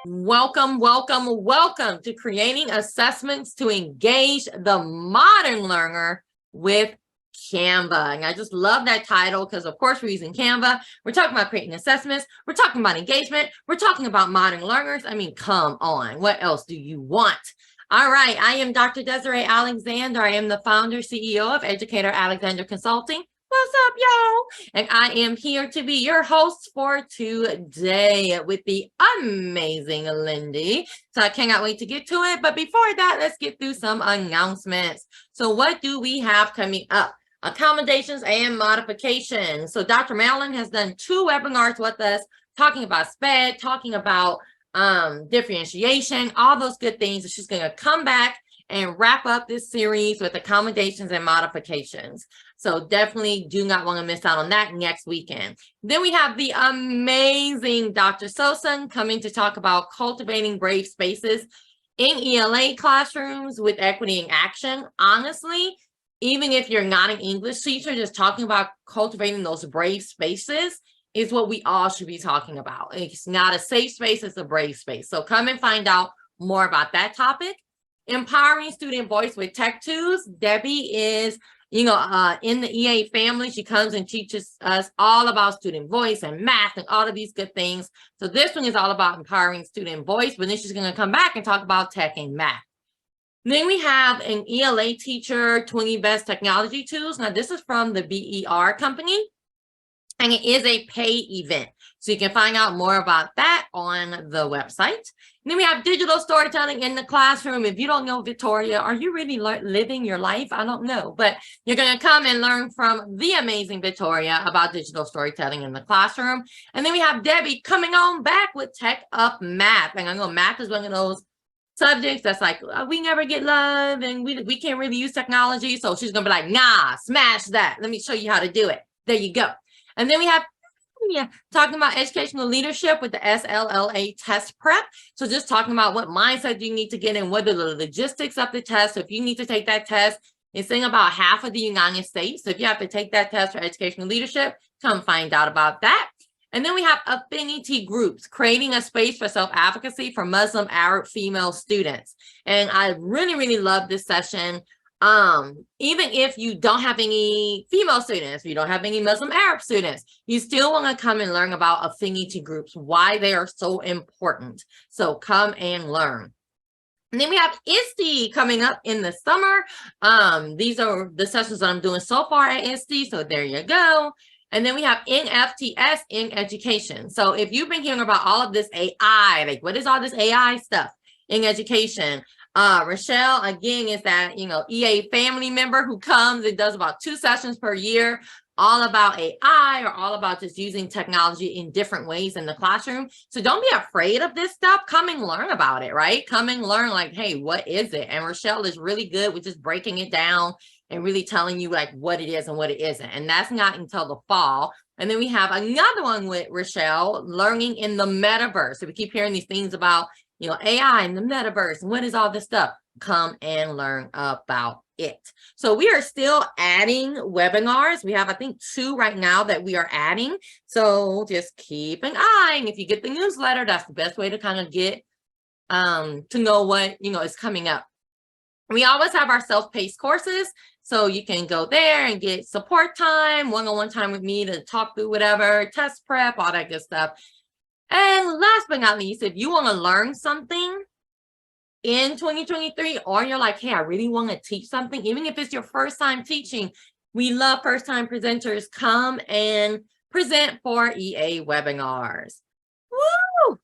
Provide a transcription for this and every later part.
Welcome, welcome, welcome to creating assessments to engage the modern learner with Canva. And I just love that title because, of course, we're using Canva. We're talking about creating assessments. We're talking about engagement. We're talking about modern learners. I mean, come on. What else do you want? All right. I am Dr. Desiree Alexander. I am the founder, CEO of Educator Alexander Consulting. What's up, y'all? And I am here to be your host for today with the amazing Lindy. So I cannot wait to get to it. But before that, let's get through some announcements. So what do we have coming up? Accommodations and modifications. So Dr. Madeline has done 2 webinars with us talking about SPED, talking about differentiation, all those good things. And she's going to come back and wrap up this series with accommodations and modifications. So definitely do not want to miss out on that next weekend. Then we have the amazing Dr. Sosan coming to talk about cultivating brave spaces in ELA classrooms with equity in action. Honestly, even if you're not an English teacher, just talking about cultivating those brave spaces is what we all should be talking about. It's not a safe space, it's a brave space. So come and find out more about that topic. Empowering student voice with tech tools. Debbie is, in the EA family. She comes and teaches us all about student voice and math and all of these good things. So this one is all about empowering student voice, but then she's going to come back and talk about tech and math. Then we have an ELA teacher, 20 best technology tools. Now this is from the BER company, and it is a paid event. So you can find out more about that on the website. And then we have digital storytelling in the classroom. If you don't know Victoria, are you really living your life? I don't know, but you're going to come and learn from the amazing Victoria about digital storytelling in the classroom. And then we have Debbie coming on back with Tech Up Math. And I know math is one of those subjects that's like, we never get love and we can't really use technology. So she's going to be like, nah, smash that. Let me show you how to do it. There you go. And then we have talking about educational leadership with the SLLA test prep. So just talking about what mindset you need to get in, what are the logistics of the test. So if you need to take that test, it's in about half of the United States. So if you have to take that test for educational leadership, come find out about that. And then we have affinity groups, creating a space for self-advocacy for Muslim Arab female students. And I really, really love this session. Even if you don't have any female students, you don't have any Muslim Arab students, you still want to come and learn about affinity groups, why they are so important. So come and learn. And then we have ISTE coming up in the summer. These are the sessions that I'm doing so far at ISTE. So there you go. And then we have NFTS in education. So if you've been hearing about all of this AI, like what is all this AI stuff in education? Rochelle, again, is that, EA family member who comes and does about 2 sessions per year, all about AI or all about just using technology in different ways in the classroom. So don't be afraid of this stuff. Come and learn about it, right? Come and learn like, hey, what is it? And Rochelle is really good with just breaking it down and really telling you like what it is and what it isn't. And that's not until the fall. And then we have another one with Rochelle, learning in the metaverse. So we keep hearing these things about AI and the metaverse, and what is all this stuff? Come and learn about it. So we are still adding webinars. We have, I think, 2 right now that we are adding. So just keep an eye. And if you get the newsletter, that's the best way to kind of get to know what, is coming up. We always have our self-paced courses. So you can go there and get support time, one-on-one time with me to talk through whatever, test prep, all that good stuff. And last but not least, if you want to learn something in 2023, or you're like, hey, I really want to teach something, even if it's your first time teaching, we love first time presenters. Come and present for EA webinars. Woo!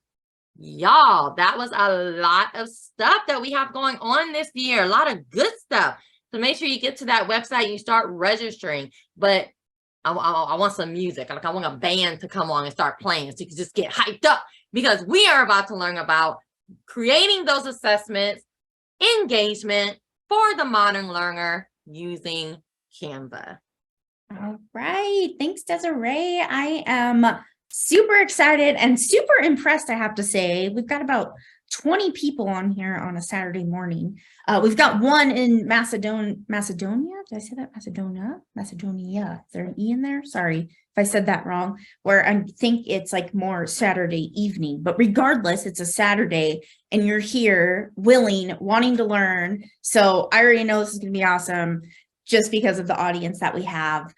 Y'all, that was a lot of stuff that we have going on this year, a lot of good stuff. So make sure you get to that website and you start registering. But I want some music. Like I want a band to come on and start playing so you can just get hyped up, because we are about to learn about creating those assessments, engagement for the modern learner using Canva. All right. Thanks, Desiree. I am super excited and super impressed, I have to say. We've got about 20 people on here on a Saturday morning. We've got one in Macedonia. Did I say that? Macedonia? Is there an E in there? Sorry. if I said that wrong, where I think it's like more Saturday evening, but regardless, it's a Saturday and you're here willing, wanting to learn. So I already know this is going to be awesome just because of the audience that we have.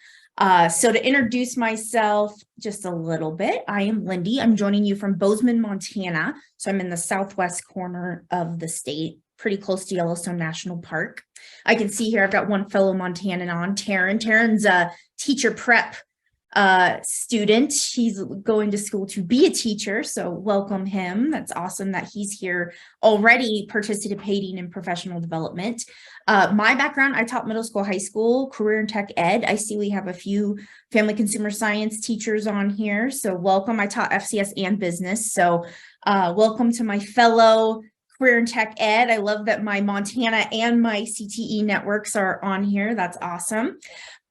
So to introduce myself just a little bit, I am Lindy. I'm joining you from Bozeman, Montana. So I'm in the southwest corner of the state, pretty close to Yellowstone National Park. I can see here I've got one fellow Montanan on, Taryn. Taryn's a teacher prep student. He's going to school to be a teacher, so welcome him. That's awesome that he's here already participating in professional development. My background, I taught middle school, high school, career and tech ed. I see we have a few family consumer science teachers on here, so welcome. I taught FCS and business, so welcome to my fellow career and tech ed. I love that my Montana and my CTE networks are on here. That's awesome.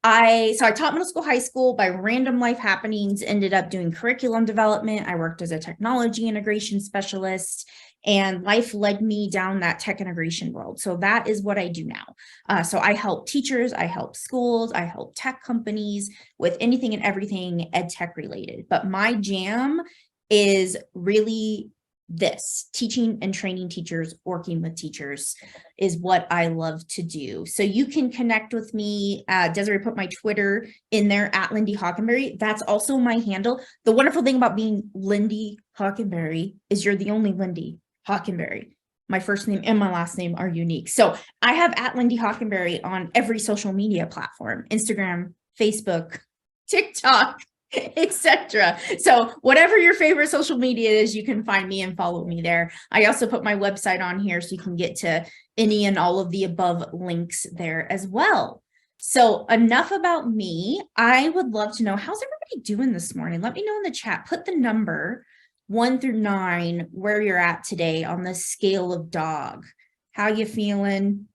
I taught middle school, high school. By random life happenings, ended up doing curriculum development. I worked as a technology integration specialist, and life led me down that tech integration world. So that is what I do now. So I help teachers, I help schools, I help tech companies with anything and everything ed tech related. But my jam is really this: teaching and training teachers, working with teachers is what I love to do. So you can connect with me. Desiree put my Twitter in there at Lindy Hockenbary. That's also my handle. The wonderful thing about being Lindy Hockenbary is you're the only Lindy Hockenbary. My first name and my last name are unique. So I have at Lindy Hockenbary on every social media platform: Instagram, Facebook, TikTok, etc. So whatever your favorite social media is, you can find me and follow me there. I also put my website on here so you can get to any and all of the above links there as well. So enough about me. I would love to know, how's everybody doing this morning? Let me know in the chat. Put the number 1 through 9 where you're at today on the scale of dog. How you feeling?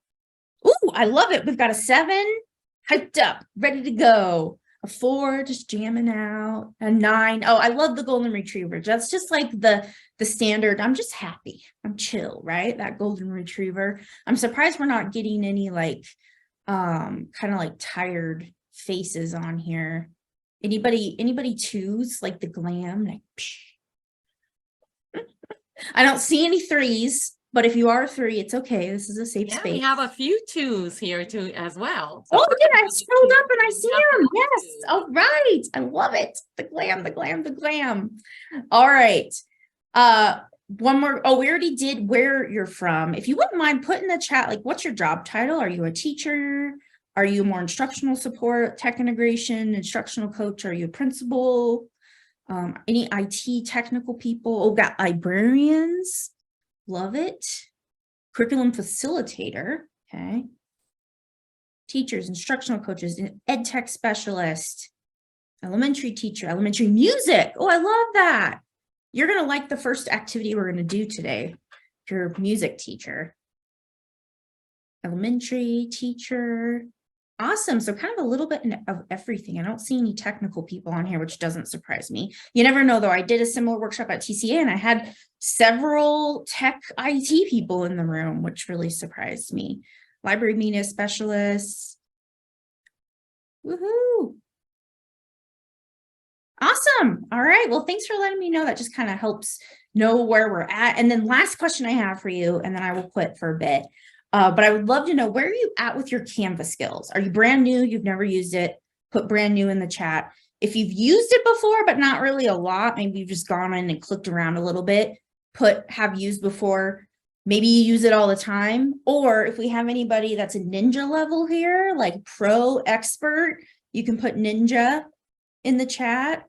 Ooh, I love it. We've got a 7, hyped up, ready to go. A 4, just jamming out. A 9. Oh, I love the golden retriever. That's just like the standard. I'm just happy. I'm chill, right? That golden retriever. I'm surprised we're not getting any like kind of like tired faces on here. Anybody 2s, like the glam? Like, I don't see any 3s. But if you are 3, it's okay. This is a safe space. We have a few 2s here too as well. So did I scrolled up and I see them? Yes. All right. I love it. The glam, the glam, the glam. All right. One more. Oh, we already did where you're from. If you wouldn't mind, put in the chat, like, what's your job title? Are you a teacher? Are you more instructional support, tech integration, instructional coach? Are you a principal? Any IT technical people? Oh, got librarians. Love it. Curriculum facilitator. Okay. Teachers, instructional coaches, ed tech specialist, elementary teacher, elementary music. Oh, I love that. You're going to like the first activity we're going to do today. If you're a music teacher. Elementary teacher. Awesome. So kind of a little bit of everything. I don't see any technical people on here, which doesn't surprise me. You never know, though. I did a similar workshop at TCA and I had several tech IT people in the room, which really surprised me. Library media specialists. Woohoo. Awesome. All right. Well, thanks for letting me know. That just kind of helps know where we're at. And then last question I have for you, and then I will quit for a bit. But I would love to know, where are you at with your Canva skills? Are you brand new? You've never used it? Put brand new in the chat. If you've used it before, but not really a lot, maybe you've just gone in and clicked around a little bit, put have used before. Maybe you use it all the time. Or if we have anybody that's a ninja level here, like pro expert, you can put ninja in the chat.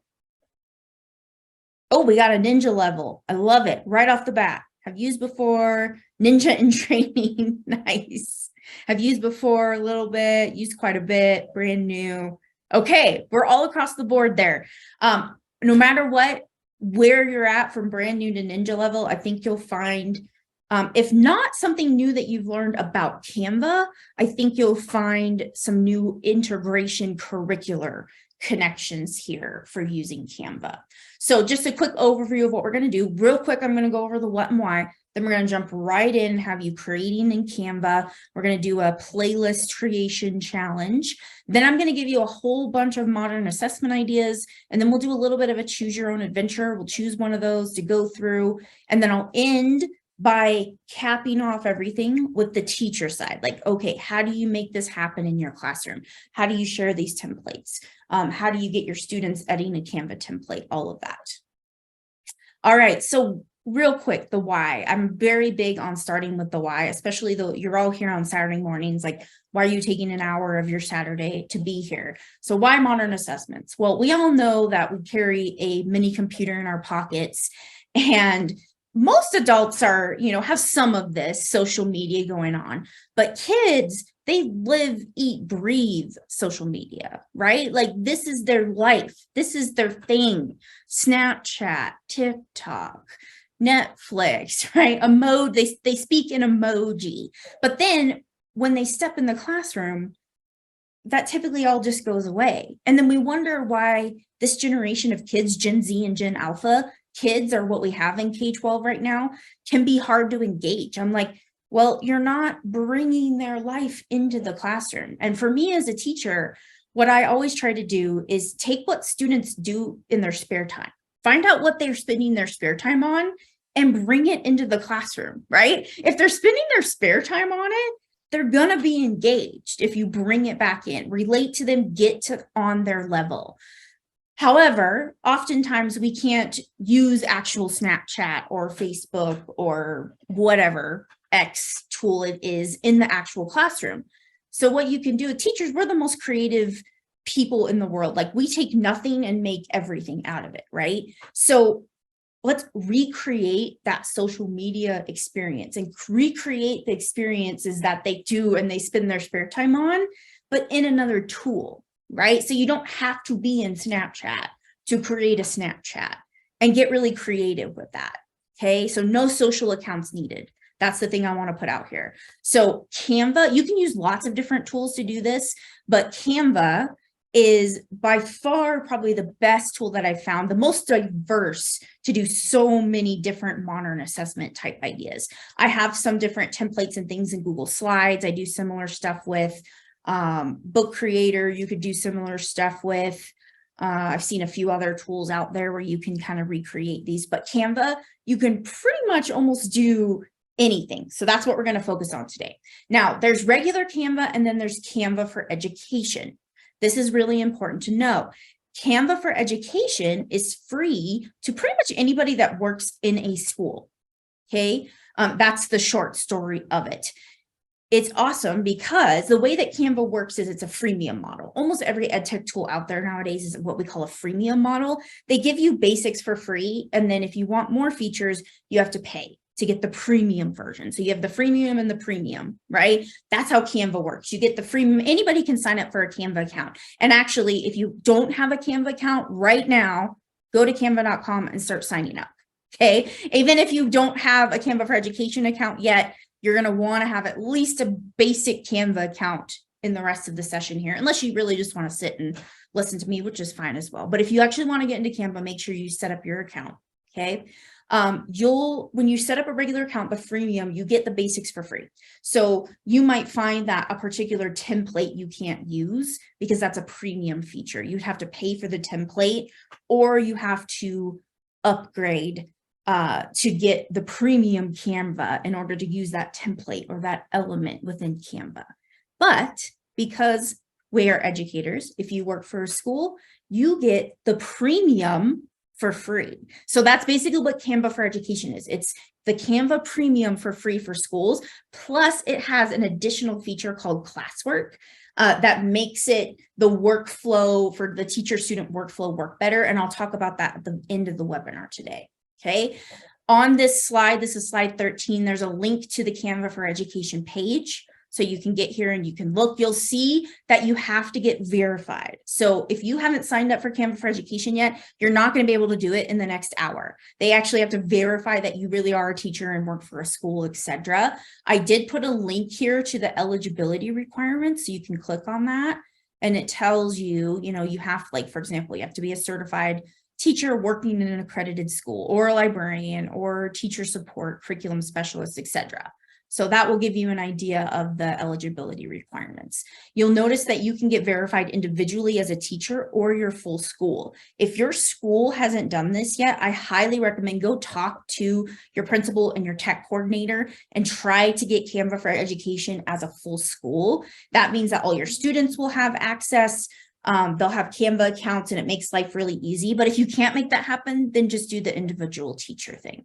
Oh, we got a ninja level. I love it. Right off the bat. Have used before, ninja in training, nice. Have used before a little bit, used quite a bit, brand new. Okay, we're all across the board there. No matter what, where you're at from brand new to ninja level, I think you'll find, if not something new that you've learned about Canva, I think you'll find some new integration curricular connections here for using Canva. So just a quick overview of what we're going to do. Real quick, I'm going to go over the what and why. Then we're going to jump right in and have you creating in Canva. We're going to do a playlist creation challenge. Then I'm going to give you a whole bunch of modern assessment ideas. And then we'll do a little bit of a choose your own adventure. We'll choose one of those to go through. And then I'll end by capping off everything with the teacher side. Like, okay, how do you make this happen in your classroom? How do you share these templates? How do you get your students editing a Canva template? All of that. All right, so real quick, the why. I'm very big on starting with the why, especially though you're all here on Saturday mornings. Like, why are you taking an hour of your Saturday to be here? So why modern assessments? Well, we all know that we carry a mini computer in our pockets, and most adults are, have some of this social media going on, but kids, they live, eat, breathe social media, right? Like, this is their life. This is their thing. Snapchat, TikTok, Netflix, right? They speak in emoji. But then when they step in the classroom, that typically all just goes away. And then we wonder why this generation of kids, Gen Z and Gen Alpha kids, are what we have in K-12 right now, can be hard to engage. I'm like, well, you're not bringing their life into the classroom. And for me as a teacher, what I always try to do is take what students do in their spare time, find out what they're spending their spare time on, and bring it into the classroom, right? If they're spending their spare time on it, they're going to be engaged if you bring it back in, relate to them, get to on their level. However, oftentimes we can't use actual Snapchat or Facebook or whatever X tool it is in the actual classroom. So what you can do, teachers, we're the most creative people in the world. Like, we take nothing and make everything out of it, right? So let's recreate that social media experience and recreate the experiences that they do and they spend their spare time on, but in another tool, right? So you don't have to be in Snapchat to create a Snapchat, and get really creative with that. Okay, so no social accounts needed. That's the thing I want to put out here. So Canva, you can use lots of different tools to do this, but Canva is by far probably the best tool that I've found, the most diverse to do so many different modern assessment type ideas. I have some different templates and things in Google Slides. I do similar stuff with Book Creator. You could do similar stuff with, I've seen a few other tools out there where you can kind of recreate these, but Canva, you can pretty much almost do anything. So that's what we're going to focus on today. Now, there's regular Canva, and then there's Canva for Education. This is really important to know. Canva for Education is free to pretty much anybody that works in a school. Okay, that's the short story of it. It's awesome because the way that Canva works is it's a freemium model. Almost every ed tech tool out there nowadays is what we call a freemium model. They give you basics for free, and then if you want more features, you have to pay to get the premium version. So you have the freemium and the premium, right? That's how Canva works. You get the freemium. Anybody can sign up for a Canva account. And actually, if you don't have a Canva account right now, go to canva.com and start signing up. Okay. Even if you don't have a Canva for Education account yet, you're going to want to have at least a basic Canva account in the rest of the session here, unless you really just want to sit and listen to me, which is fine as well. But if you actually want to get into Canva, make sure you set up your account. Okay. When you set up a regular account, the freemium, you get the basics for free. So you might find that a particular template you can't use because that's a premium feature. You'd have to pay for the template, or you have to upgrade to get the premium Canva in order to use that template or that element within Canva. But because we are educators, if you work for a school, you get the premium for free. So that's basically what Canva for Education is. It's the Canva premium for free for schools. Plus it has an additional feature called classwork that makes it the workflow for the teacher-student workflow work better. And I'll talk about that at the end of the webinar today. Okay. On this slide, this is slide 13, there's a link to the Canva for Education page. So you can get here and you can look, you'll see that you have to get verified. So if you haven't signed up for Canva for Education yet, you're not going to be able to do it in the next hour. They actually have to verify that you really are a teacher and work for a school, etc. I did put a link here to the eligibility requirements, so you can click on that. and it tells you, you have, like, for example, you have to be a certified teacher working in an accredited school, or a librarian, or teacher support, curriculum specialist, etc. So that will give you an idea of the eligibility requirements. You'll notice that you can get verified individually as a teacher or your full school. If your school hasn't done this yet, I highly recommend go talk to your principal and your tech coordinator and try to get Canva for Education as a full school. That means that all your students will have access. They'll have Canva accounts, and it makes life really easy. But if you can't make that happen, then just do the individual teacher thing.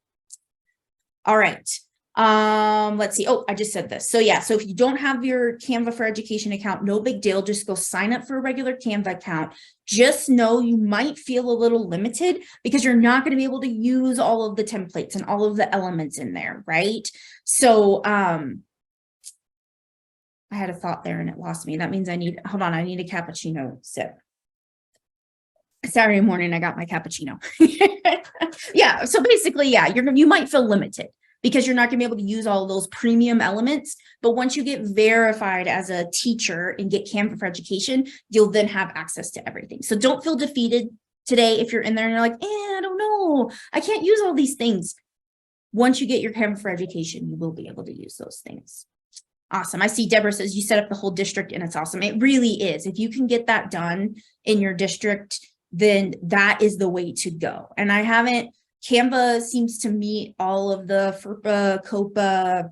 All right. Let's see. Oh, I just said this. So yeah, so if you don't have your Canva for Education account, no big deal. Just go sign up for a regular Canva account. Just know you might feel a little limited because you're not going to be able to use all of the templates and all of the elements in there, right? So, I had a thought there and it lost me. That means I need a cappuccino sip. Saturday morning, I got my cappuccino. Yeah. So basically, yeah, you might feel limited because you're not going to be able to use all of those premium elements. But once you get verified as a teacher and get Canva for Education, you'll then have access to everything. So don't feel defeated today if you're in there and you're like, I don't know, I can't use all these things. Once you get your Canva for Education, you will be able to use those things. Awesome. I see Deborah says you set up the whole district, and it's awesome. It really is. If you can get that done in your district, then that is the way to go. And Canva seems to meet all of the FERPA, COPA,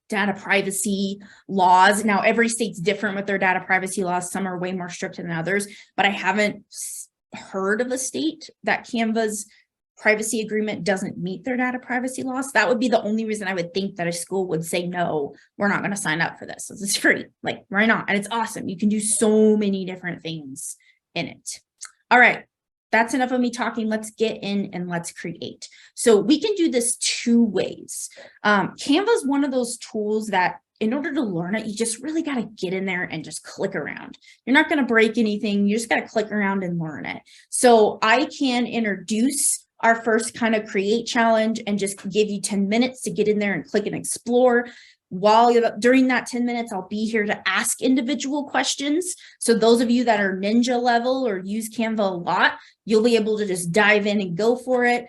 data privacy laws. Now, every state's different with their data privacy laws. Some are way more strict than others, but I haven't heard of a state that Canva's privacy agreement doesn't meet their data privacy laws. That would be the only reason I would think that a school would say, no, we're not going to sign up for this. It's free. Like, why not? And it's awesome. You can do so many different things in it. All right. That's enough of me talking. Let's get in and let's create. So we can do this two ways. Canva is one of those tools that in order to learn it, you just really got to get in there and just click around. You're not going to break anything. You just got to click around and learn it. So I can introduce our first kind of create challenge and just give you 10 minutes to get in there and click and explore. During that 10 minutes, I'll be here to ask individual questions. So those of you that are ninja level or use Canva a lot, you'll be able to just dive in and go for it.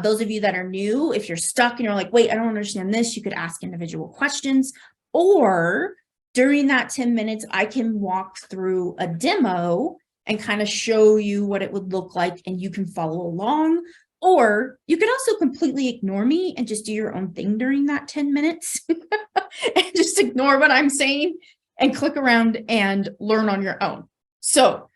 Those of you that are new, if you're stuck and you're like, wait, I don't understand this, you could ask individual questions. Or during that 10 minutes, I can walk through a demo and kind of show you what it would look like, and you can follow along. Or you could also completely ignore me and just do your own thing during that 10 minutes and just ignore what I'm saying and click around and learn on your own. So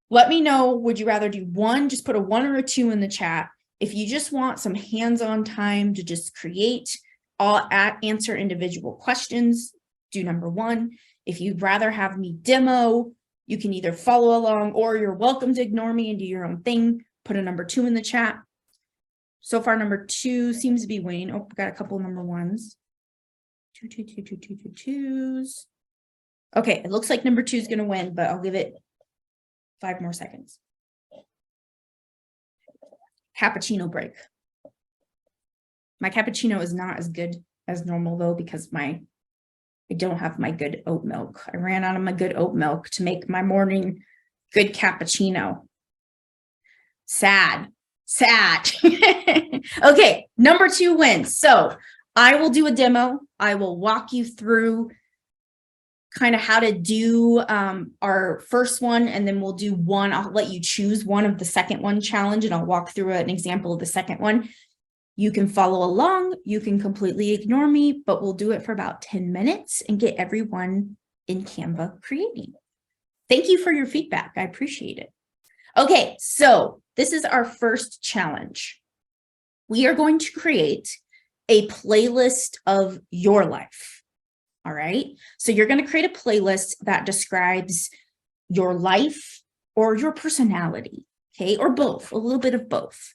let me know, would you rather do one? Just put a 1 or a 2 in the chat. If you just want some hands-on time to just create, answer individual questions, do number 1. If you'd rather have me demo, you can either follow along or you're welcome to ignore me and do your own thing. Put a number 2 in the chat. So far, number 2 seems to be winning. Oh, got a couple of number 1s. 2, 2, 2, 2, 2, 2, 2s. Okay, it looks like number 2 is going to win, but I'll give it 5 more seconds. Cappuccino break. My cappuccino is not as good as normal though, because I don't have my good oat milk. I ran out of my good oat milk to make my morning good cappuccino. Sad. Okay, number 2 wins. So I will do a demo. I will walk you through kind of how to do our first one, and then we'll do one. I'll let you choose one of the second one challenge, and I'll walk through an example of the second one. You can follow along. You can completely ignore me, but we'll do it for about 10 minutes and get everyone in Canva creating. Thank you for your feedback. I appreciate it. Okay, so this is our first challenge. We are going to create a playlist of your life. All right, so you're going to create a playlist that describes your life or your personality, okay, or both, a little bit of both.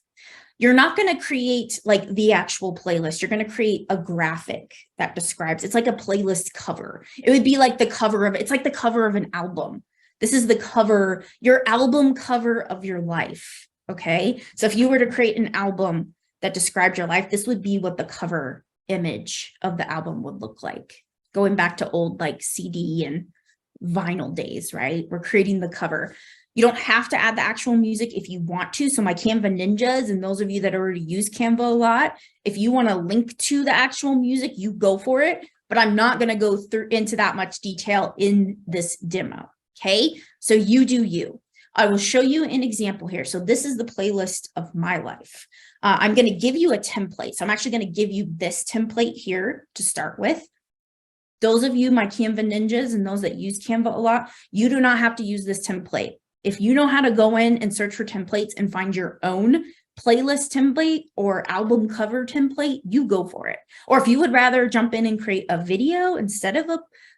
You're not going to create like the actual playlist. You're going to create a graphic that describes, it's like a playlist cover. It would be like the cover of, it's like the cover of an album. This is the cover, your album cover of your life, okay? So if you were to create an album that described your life, this would be what the cover image of the album would look like. Going back to old like CD and vinyl days, right? We're creating the cover. You don't have to add the actual music if you want to. So my Canva ninjas and those of you that already use Canva a lot, if you want to link to the actual music, you go for it. But I'm not going to go through into that much detail in this demo. Okay, so you do you. I will show you an example here. So this is the playlist of my life. I'm going to give you a template. So I'm actually going to give you this template here to start with. Those of you, my Canva ninjas and those that use Canva a lot, you do not have to use this template. If you know how to go in and search for templates and find your own playlist template or album cover template, you go for it. Or if you would rather jump in and create a video instead of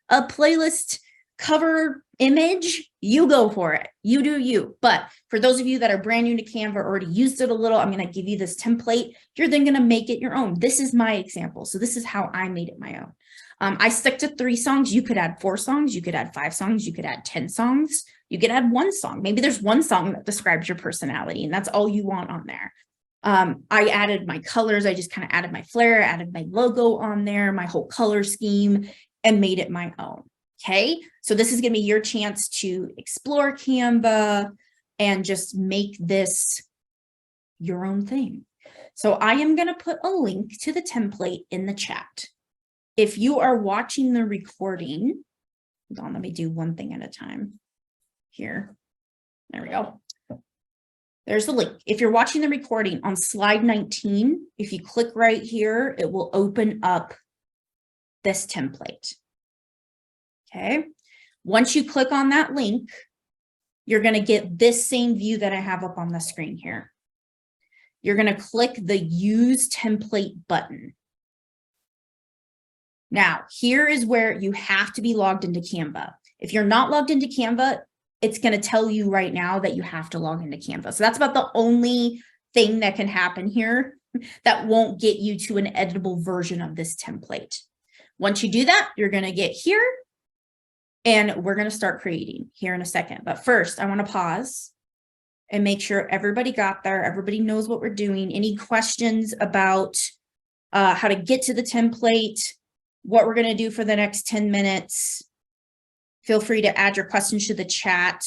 a playlist cover image, you go for it. You do you. But for those of you that are brand new to Canva, already used it a little, I'm going to give you this template. You're then going to make it your own. This is my example. So this is how I made it my own. I stuck to 3 songs. You could add 4 songs. You could add 5 songs. You could add 10 songs. You could add 1 song. Maybe there's 1 song that describes your personality and that's all you want on there. I added my colors. I just kind of added my flair, added my logo on there, my whole color scheme, and made it my own. Okay, so this is going to be your chance to explore Canva and just make this your own thing. So I am going to put a link to the template in the chat. If you are watching the recording, hold on, let me do one thing at a time here. There we go. There's the link. If you're watching the recording on slide 19, if you click right here, it will open up this template. Okay. Once you click on that link, you're going to get this same view that I have up on the screen here. You're going to click the Use Template button. Now, here is where you have to be logged into Canva. If you're not logged into Canva, it's going to tell you right now that you have to log into Canva. So that's about the only thing that can happen here that won't get you to an editable version of this template. Once you do that, you're going to get here and we're going to start creating here in a second. But first, I want to pause and make sure everybody got there. Everybody knows what we're doing. Any questions about how to get to the template, what we're going to do for the next 10 minutes? Feel free to add your questions to the chat.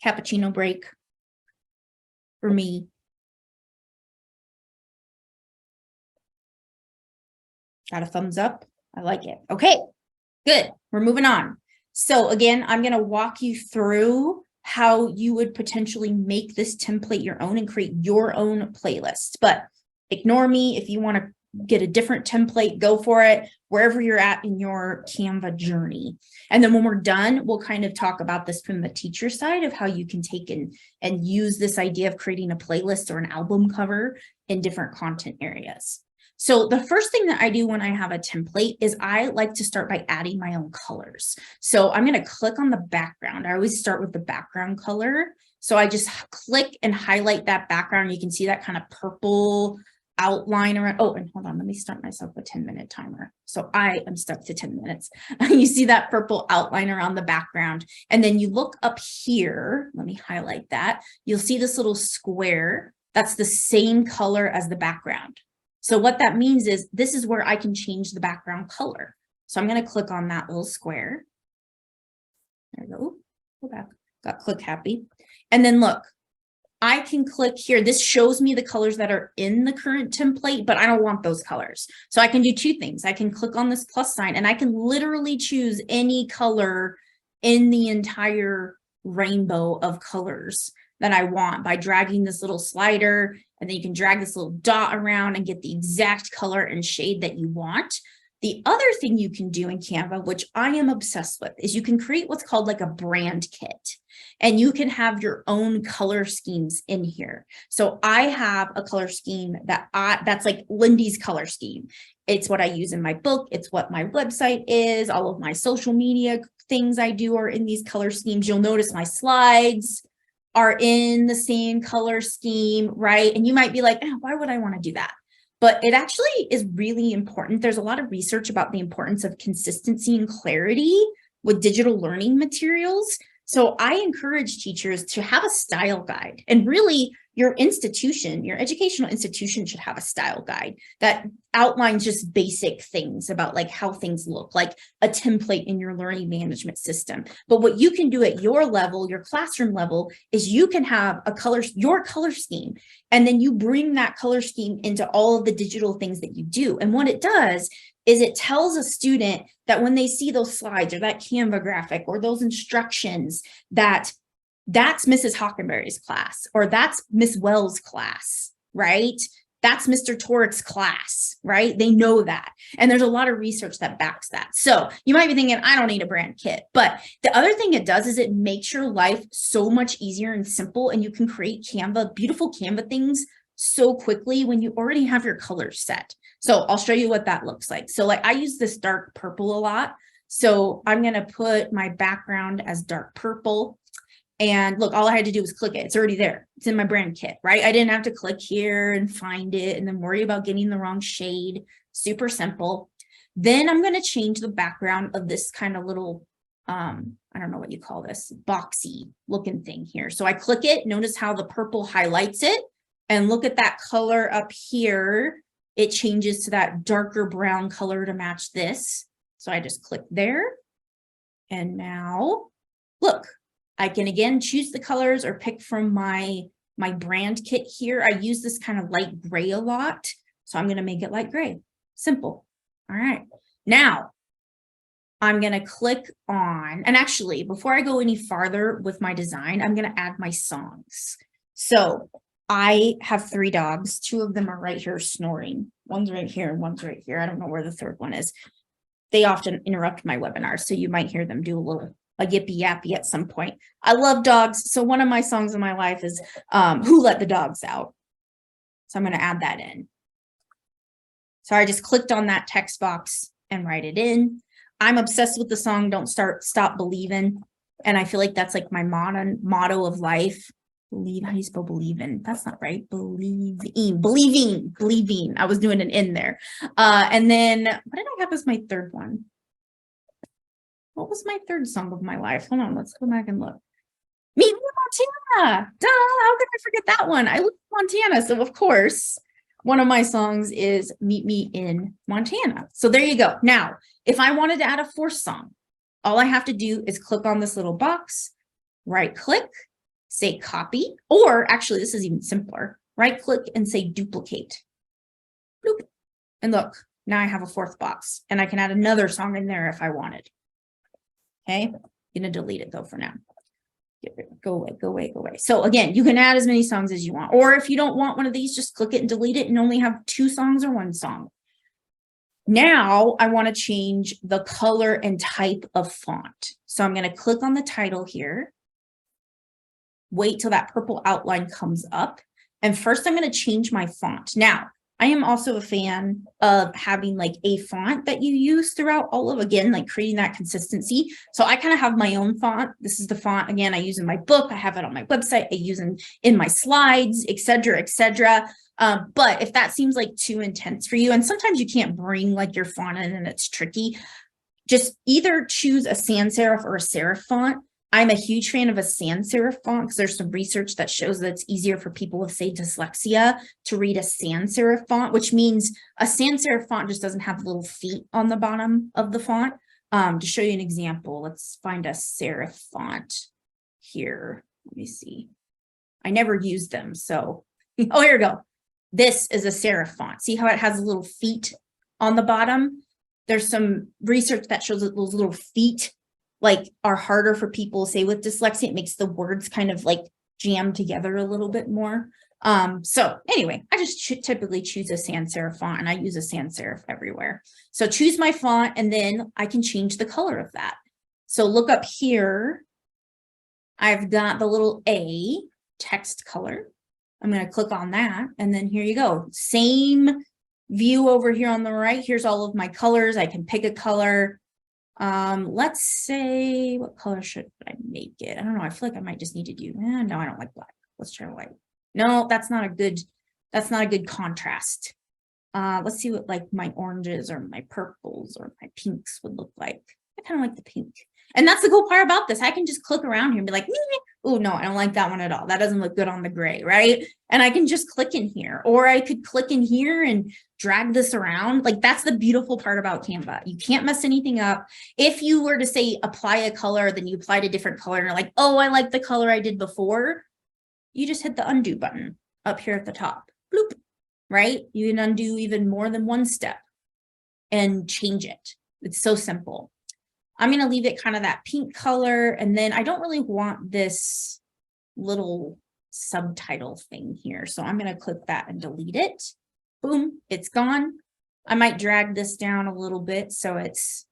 Cappuccino break for me. Got a thumbs up. I like it. Okay, good. We're moving on. So again, I'm going to walk you through how you would potentially make this template your own and create your own playlist. But ignore me. If you want to get a different template, go for it, wherever you're at in your Canva journey. And then when we're done, we'll kind of talk about this from the teacher side of how you can take and use this idea of creating a playlist or an album cover in different content areas. So the first thing that I do when I have a template is I like to start by adding my own colors. So I'm going to click on the background. I always start with the background color. So I just click and highlight that background. You can see that kind of purple outline around. Oh, and hold on, let me start myself a 10-minute timer. So I am stuck to 10 minutes. You see that purple outline around the background. And then you look up here, let me highlight that. You'll see this little square. That's the same color as the background. So what that means is this is where I can change the background color. So I'm going to click on that little square. There we go. Go back. Got click happy. And then look, I can click here. This shows me the colors that are in the current template, but I don't want those colors. So I can do 2 things. I can click on this plus sign and I can literally choose any color in the entire rainbow of colors that I want by dragging this little slider, and then you can drag this little dot around and get the exact color and shade that you want. The other thing you can do in Canva, which I am obsessed with, is you can create what's called like a brand kit, and you can have your own color schemes in here. So I have a color scheme that's like Lindy's color scheme. It's what I use in my book. It's what my website is. All of my social media things I do are in these color schemes. You'll notice my slides are in the same color scheme, right? And you might be like, why would I want to do that? But it actually is really important. There's a lot of research about the importance of consistency and clarity with digital learning materials. So I encourage teachers to have a style guide, and really your institution, your educational institution should have a style guide that outlines just basic things about like how things look, like a template in your learning management system. But what you can do at your level, your classroom level, is you can have your color scheme, and then you bring that color scheme into all of the digital things that you do. And what it does is it tells a student that when they see those slides or that Canva graphic or those instructions, that's Mrs. Hockenbary's class, or that's Miss Wells' class, right? That's Mr. Torrick's class, right? They know that. And there's a lot of research that backs that. So you might be thinking, I don't need a brand kit. But the other thing it does is it makes your life so much easier and simple, and you can create beautiful Canva things so quickly when you already have your colors set. So I'll show you what that looks like. So like I use this dark purple a lot. So I'm going to put my background as dark purple. And look, all I had to do was click it. It's already there. It's in my brand kit, right? I didn't have to click here and find it and then worry about getting the wrong shade. Super simple. Then I'm going to change the background of this kind of little, I don't know what you call this, boxy looking thing here. So I click it. Notice how the purple highlights it. And look at that color up here. It changes to that darker brown color to match this. So I just click there. And now look, I can again choose the colors or pick from my brand kit here. I use this kind of light gray a lot. So I'm going to make it light gray. Simple. All right. Now I'm going to click on, and actually before I go any farther with my design, I'm going to add my songs. So I have 3 dogs. 2 of them are right here snoring. One's right here and one's right here. I don't know where the third one is. They often interrupt my webinars, so you might hear them do a yippee yappy at some point. I love dogs. So one of my songs in my life is Who Let the Dogs Out? So I'm going to add that in. So I just clicked on that text box and write it in. I'm obsessed with the song Don't Stop Believing. And I feel like that's like my motto of life. Believe, how do you spell believe in? That's not right. Believing. I was doing an in there. And then what did I have as my third one? What was my third song of my life? Hold on, let's go back and look. Meet Me in Montana. Duh, how could I forget that one? I live in Montana. So of course, one of my songs is Meet Me in Montana. So there you go. Now, if I wanted to add a 4th song, all I have to do is click on this little box, right click, say copy, or actually this is even simpler. Right click and say duplicate. Bloop. And look, now I have a 4th box and I can add another song in there if I wanted. Okay, I'm gonna delete it though for now. Go away. So again, you can add as many songs as you want, or if you don't want one of these, just click it and delete it and only have 2 songs or 1 song. Now I want to change the color and type of font. So I'm going to click on the title here. Wait till that purple outline comes up. And first I'm going to change my font. Now, I am also a fan of having like a font that you use throughout all of, again, like creating that consistency. So I kind of have my own font. This is the font, again, I use in my book. I have it on my website. I use in my slides, et cetera, et cetera. But if that seems like too intense for you, and sometimes you can't bring like your font in and it's tricky, just either choose a sans serif or a serif font. I'm a huge fan of a sans serif font because there's some research that shows that it's easier for people with, say, dyslexia to read a sans serif font, which means a sans serif font just doesn't have little feet on the bottom of the font. To show you an example, let's find a serif font here. Let me see. I never used them, so, oh, here we go. This is a serif font. See how it has little feet on the bottom? There's some research that shows that those little feet like are harder for people, say with dyslexia. It makes the words kind of like jam together a little bit more. So anyway, I just typically choose a sans serif font, and I use a sans serif everywhere. So choose my font, and then I can change the color of that. So look up here. I've got the little A text color. I'm going to click on that, and then here you go. Same view over here on the right. Here's all of my colors. I can pick a color. Let's say, what color should I make it? I don't know. I feel like I might just need to do, no, I don't like black. Let's try white. No, that's not a good contrast. Let's see what like my oranges or my purples or my pinks would look like. I kind of like the pink. And that's the cool part about this. I can just click around here and be like, oh, no, I don't like that one at all. That doesn't look good on the gray, right? And I can just click in here, or I could click in here and drag this around. Like, that's the beautiful part about Canva. You can't mess anything up. If you were to say apply a color, then you applied a different color and you're like, oh, I like the color I did before. You just hit the undo button up here at the top. Bloop, right? You can undo even more than one step and change it. It's so simple. I'm going to leave it kind of that pink color. And then I don't really want this little subtitle thing here. So I'm going to click that and delete it. Boom, it's gone. I might drag this down a little bit so it's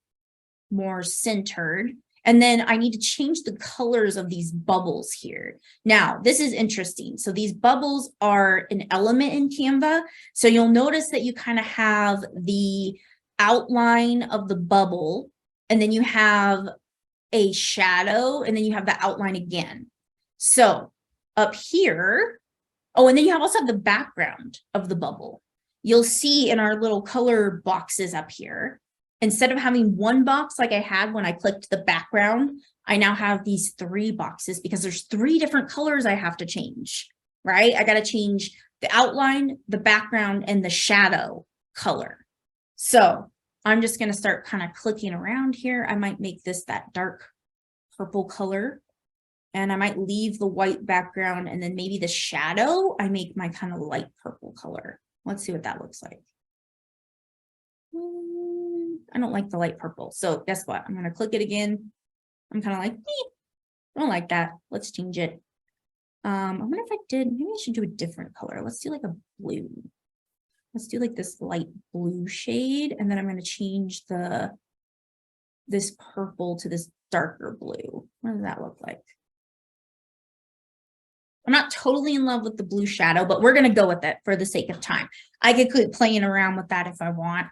more centered. And then I need to change the colors of these bubbles here. Now, this is interesting. So these bubbles are an element in Canva. So you'll notice that you kind of have the outline of the bubble, and then you have a shadow, and then you have the outline again. So up here, oh, and then you also have the background of the bubble. You'll see in our little color boxes up here, instead of having one box like I had when I clicked the background, I now have these 3 boxes because there's 3 different colors I have to change, right? I got to change the outline, the background, and the shadow color. So I'm just going to start kind of clicking around here. I might make this that dark purple color, and I might leave the white background, and then maybe the shadow, I make my kind of light purple color. Let's see what that looks like. I don't like the light purple. So guess what? I'm going to click it again. I'm kind of like, I don't like that. Let's change it. I wonder if I did, maybe I should do a different color. Let's do like a blue. Let's do like this light blue shade. And then I'm going to change this purple to this darker blue. What does that look like? I'm not totally in love with the blue shadow, but we're going to go with it for the sake of time. I could keep playing around with that if I want.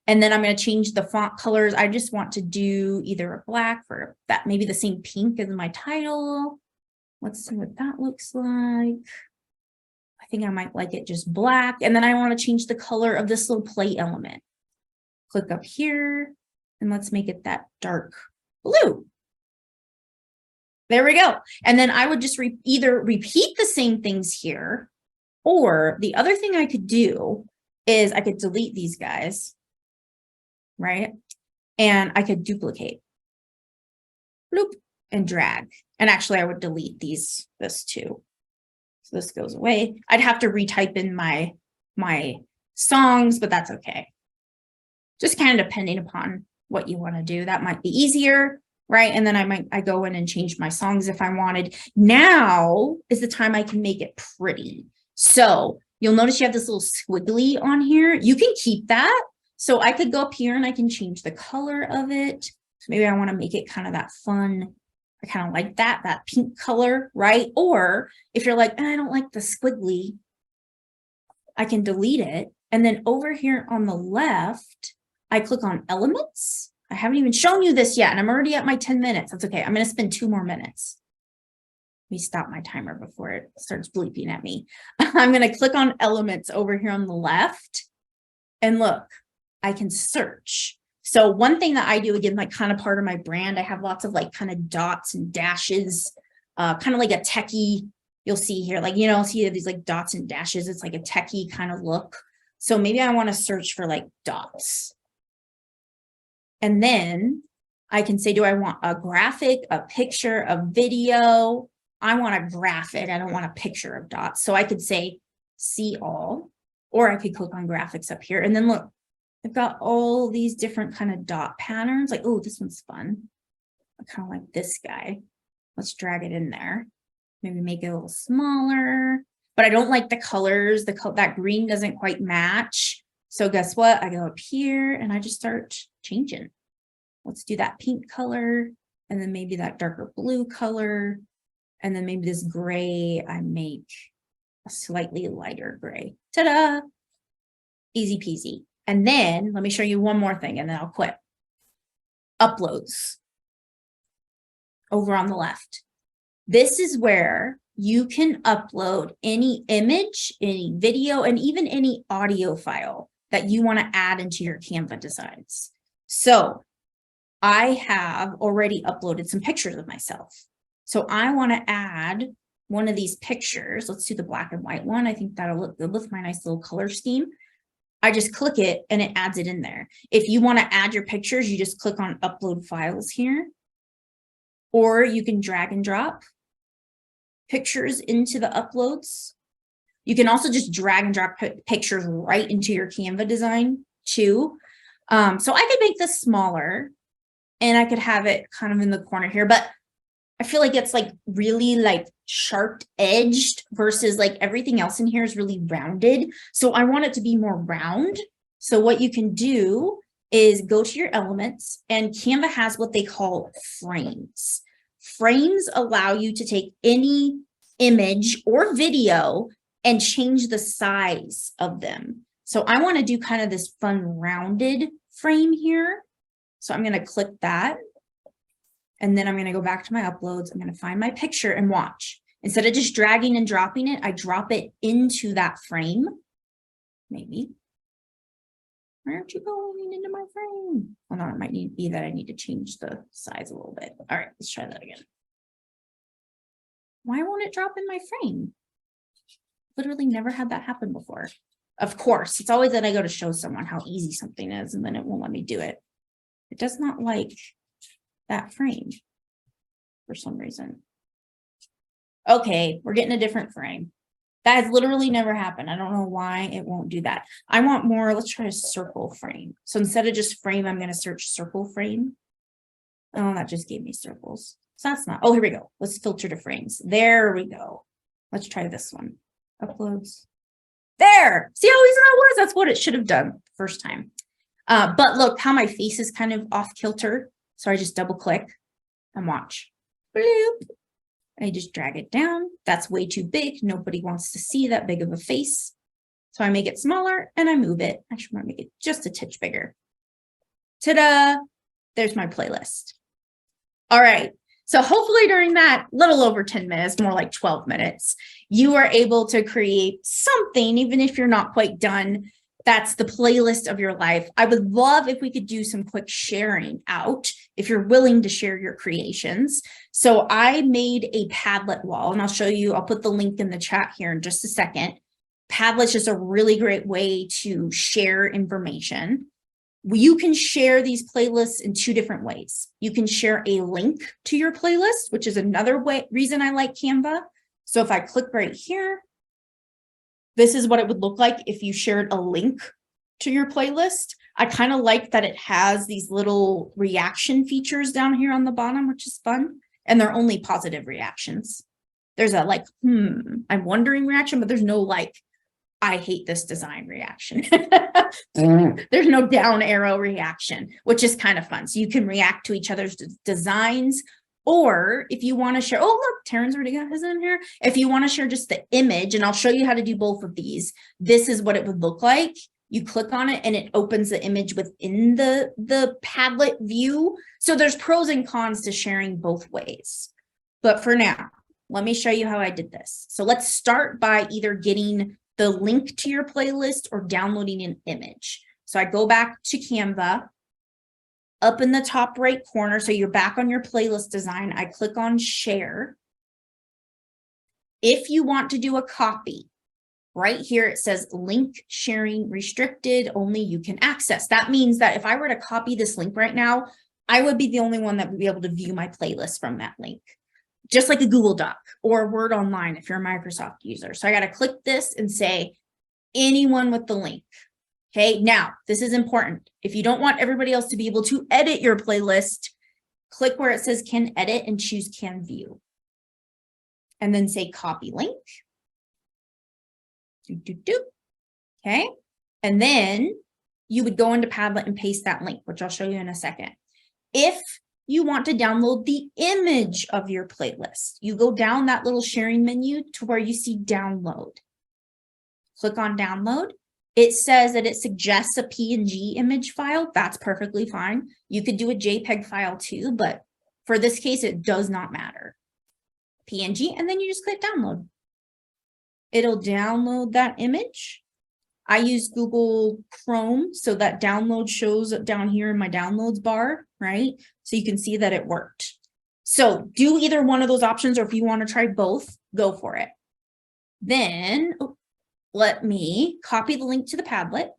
And then I'm going to change the font colors. I just want to do either a black or that, maybe the same pink as my title. Let's see what that looks like. I think I might like it just black. And then I want to change the color of this little plate element. Click up here and let's make it that dark blue. There we go. And then I would just either repeat the same things here, or the other thing I could do is I could delete these guys, right? And I could duplicate, bloop, and drag. And actually I would delete this too. So this goes away. I'd have to retype in my songs, but that's okay. Just kind of depending upon what you want to do. That might be easier, right? And then I go in and change my songs if I wanted. Now is the time I can make it pretty. So you'll notice you have this little squiggly on here. You can keep that. So I could go up here and I can change the color of it. So maybe I want to make it kind of that fun. I kind of like that pink color, right? Or if you're like, I don't like the squiggly, I can delete it. And then over here on the left, I click on elements. I haven't even shown you this yet, and I'm already at my 10 minutes. That's okay. I'm going to spend 2 more minutes. Let me stop my timer before it starts bleeping at me. I'm going to click on elements over here on the left. And look, I can search. So one thing that I do, again, like kind of part of my brand, I have lots of like kind of dots and dashes, kind of like a techie, you'll see here, like, see these like dots and dashes. It's like a techie kind of look. So maybe I want to search for like dots. And then I can say, do I want a graphic, a picture, a video? I want a graphic. I don't want a picture of dots. So I could say see all, or I could click on graphics up here. And then look, I've got all these different kind of dot patterns. Like, oh, this one's fun. I kind of like this guy. Let's drag it in there. Maybe make it a little smaller. But I don't like the colors. That green doesn't quite match. So guess what? I go up here and I just start changing. Let's do that pink color. And then maybe that darker blue color. And then maybe this gray, I make a slightly lighter gray. Ta-da! Easy peasy. And then let me show you one more thing and then I'll quit. Uploads. Over on the left. This is where you can upload any image, any video, and even any audio file that you want to add into your Canva designs. So I have already uploaded some pictures of myself. So I want to add one of these pictures. Let's do the black and white one. I think that'll look good with my nice little color scheme. I just click it and it adds it in there. If you want to add your pictures, you just click on upload files here. Or you can drag and drop pictures into the uploads. You can also just drag and drop pictures right into your Canva design too. So I could make this smaller and I could have it kind of in the corner here, but I feel like it's like really like sharp edged versus like everything else in here is really rounded. So I want it to be more round. So what you can do is go to your elements, and Canva has what they call frames. Frames allow you to take any image or video and change the size of them. So I want to do kind of this fun rounded frame here. So I'm going to click that. And then I'm going to go back to my uploads. I'm going to find my picture and watch. Instead of just dragging and dropping it, I drop it into that frame. Maybe. Where aren't you going into my frame? Hold on, it might need to be that I need to change the size a little bit. All right, let's try that again. Why won't it drop in my frame? Literally never had that happen before. Of course, it's always that I go to show someone how easy something is, and then it won't let me do it. It does not like that frame for some reason. Okay, we're getting a different frame. That has literally never happened. I don't know why it won't do that. I want more. Let's try a circle frame. So instead of just frame, I'm going to search circle frame. Oh, that just gave me circles. So that's not. Oh, here we go. Let's filter to frames. There we go. Let's try this one. Uploads. There. See how easy that was? That's what it should have done first time. But look how my face is kind of off kilter. So I just double click and watch. Bloop. I just drag it down. That's way too big. Nobody wants to see that big of a face. So I make it smaller and I move it. Actually, I'm gonna make it just a titch bigger. Ta-da! There's my playlist. All right. So hopefully during that little over 10 minutes, more like 12 minutes, you are able to create something, even if you're not quite done. That's the playlist of your life. I would love if we could do some quick sharing out, if you're willing to share your creations. So I made a Padlet wall, and I'll show you, I'll put the link in the chat here in just a second. Padlet's just a really great way to share information. You can share these playlists in two different ways. You can share a link to your playlist, which is another reason I like Canva. So if I click right here, this is what it would look like if you shared a link to your playlist. I kind of like that it has these little reaction features down here on the bottom, which is fun. And they're only positive reactions. There's a like, I'm wondering reaction, but there's no like, I hate this design reaction. There's no down arrow reaction, which is kind of fun. So you can react to each other's designs. Or if you want to share, oh, look, Taryn's already got his in here. If you want to share just the image, and I'll show you how to do both of these, this is what it would look like. You click on it and it opens the image within the Padlet view. So there's pros and cons to sharing both ways. But for now, let me show you how I did this. So let's start by either getting the link to your playlist or downloading an image. So I go back to Canva. Up in the top right corner, so you're back on your playlist design, I click on share. If you want to do a copy, right here it says link sharing restricted, only you can access. That means that if I were to copy this link right now, I would be the only one that would be able to view my playlist from that link, just like a Google Doc or Word Online if you're a Microsoft user. So I got to click this and say anyone with the link. Okay, now this is important. If you don't want everybody else to be able to edit your playlist, click where it says can edit and choose can view. And then say copy link. Okay, and then you would go into Padlet and paste that link, which I'll show you in a second. If you want to download the image of your playlist, you go down that little sharing menu to where you see download. Click on download. It says that it suggests a PNG image file. That's perfectly fine. You could do a JPEG file too, but for this case, it does not matter. PNG, and then you just click download. It'll download that image. I use Google Chrome, so that download shows down here in my downloads bar right? So you can see that it worked. So do either one of those options, or if you want to try both, go for it. Then let me copy the link to the Padlet,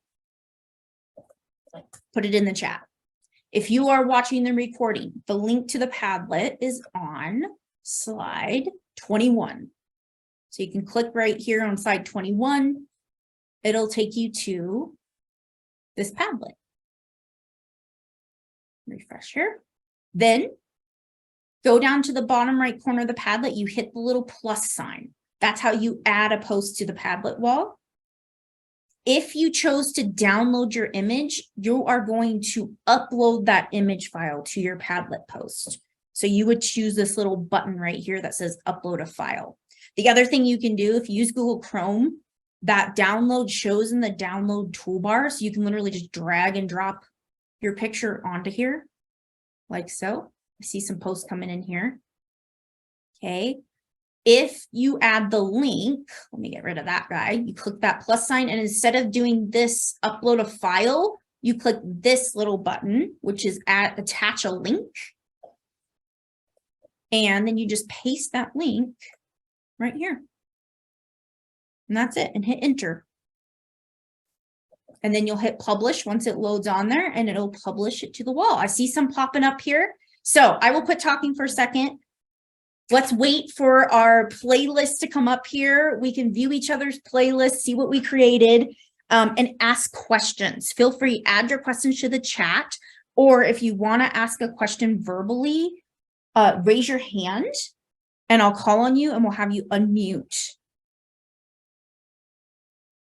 put it in the chat. If you are watching the recording, the link to the Padlet is on slide 21. So you can click right here on slide 21. It'll take you to this Padlet. Refresh here. Then go down to the bottom right corner of the Padlet. You hit the little plus sign. That's how you add a post to the Padlet wall. If you chose to download your image, you are going to upload that image file to your Padlet post. So you would choose this little button right here that says upload a file. The other thing you can do, if you use Google Chrome, that download shows in the download toolbar. So you can literally just drag and drop your picture onto here, like so. I see some posts coming in here. Okay. If you add the link, let me get rid of that guy. You click that plus sign, and instead of doing this upload a file, you click this little button, which is attach a link. And then you just paste that link right here. And that's it, and hit enter. And then you'll hit publish once it loads on there, and it'll publish it to the wall. I see some popping up here. So I will quit talking for a second. Let's wait for our playlist to come up here. We can view each other's playlists, see what we created, and ask questions. Feel free, add your questions to the chat, or if you want to ask a question verbally, raise your hand and I'll call on you and we'll have you unmute.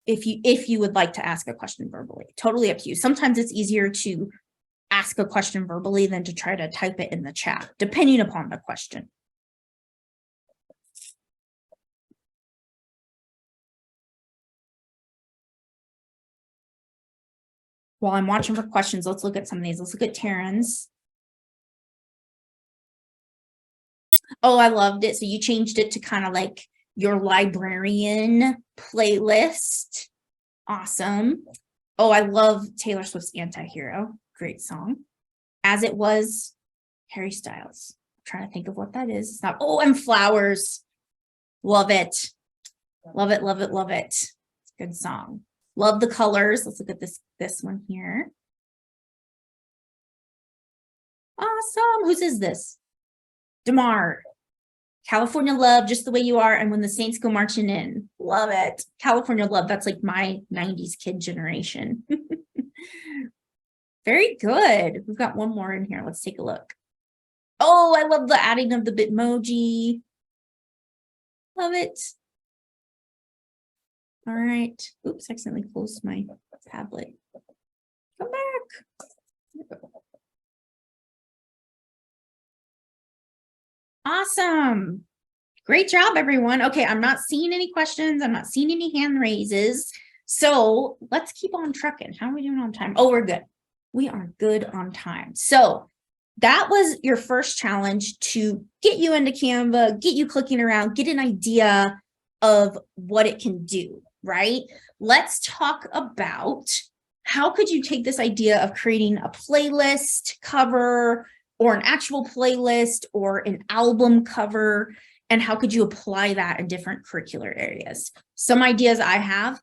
If you would like to ask a question verbally, totally up to you. Sometimes it's easier to ask a question verbally than to try to type it in the chat, depending upon the question. While I'm watching for questions, let's look at some of these. Let's look at Taryn's. Oh, I loved it. So you changed it to kind of like your librarian playlist. Awesome. Oh, I love Taylor Swift's Anti-Hero. Great song. As It Was, Harry Styles. I'm trying to think of what that is. It's not, oh, and Flowers. Love it. Love it, love it, love it. It's a good song. Love the colors. Let's look at this one here. Awesome. Whose is this? DeMar. California Love, Just the Way You Are, and When the Saints Go Marching In. Love it. California Love. That's like my 90s kid generation. Very good. We've got one more in here. Let's take a look. Oh, I love the adding of the Bitmoji. Love it. All right. Oops, accidentally closed my tablet. Come back. Awesome. Great job, everyone. Okay, I'm not seeing any questions. I'm not seeing any hand raises. So let's keep on trucking. How are we doing on time? Oh, we're good. We are good on time. So that was your first challenge to get you into Canva, get you clicking around, get an idea of what it can do, right? Let's talk about how could you take this idea of creating a playlist cover or an actual playlist or an album cover, and how could you apply that in different curricular areas? Some ideas I have,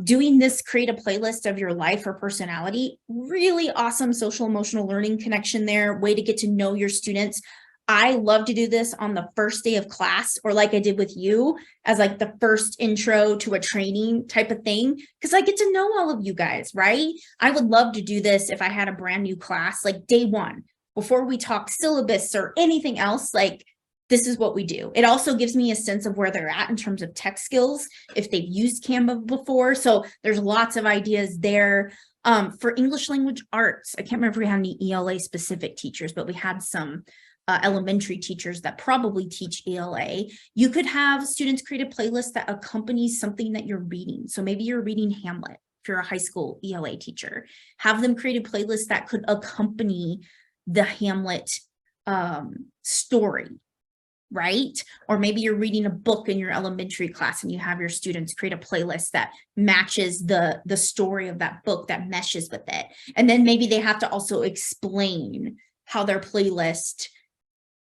doing this create a playlist of your life or personality, really awesome social emotional learning connection there, way to get to know your students. I love to do this on the first day of class, or like I did with you as like the first intro to a training type of thing, because I get to know all of you guys, right? I would love to do this if I had a brand new class, like day one, before we talk syllabus or anything else. Like, this is what we do. It also gives me a sense of where they're at in terms of tech skills, if they've used Canva before. So there's lots of ideas there. For English language arts, I can't remember if we had any ELA specific teachers, but we had some elementary teachers that probably teach ELA. You could have students create a playlist that accompanies something that you're reading. So maybe you're reading Hamlet, if you're a high school ELA teacher. Have them create a playlist that could accompany the Hamlet story, right? Or maybe you're reading a book in your elementary class and you have your students create a playlist that matches the story of that book, that meshes with it. And then maybe they have to also explain how their playlist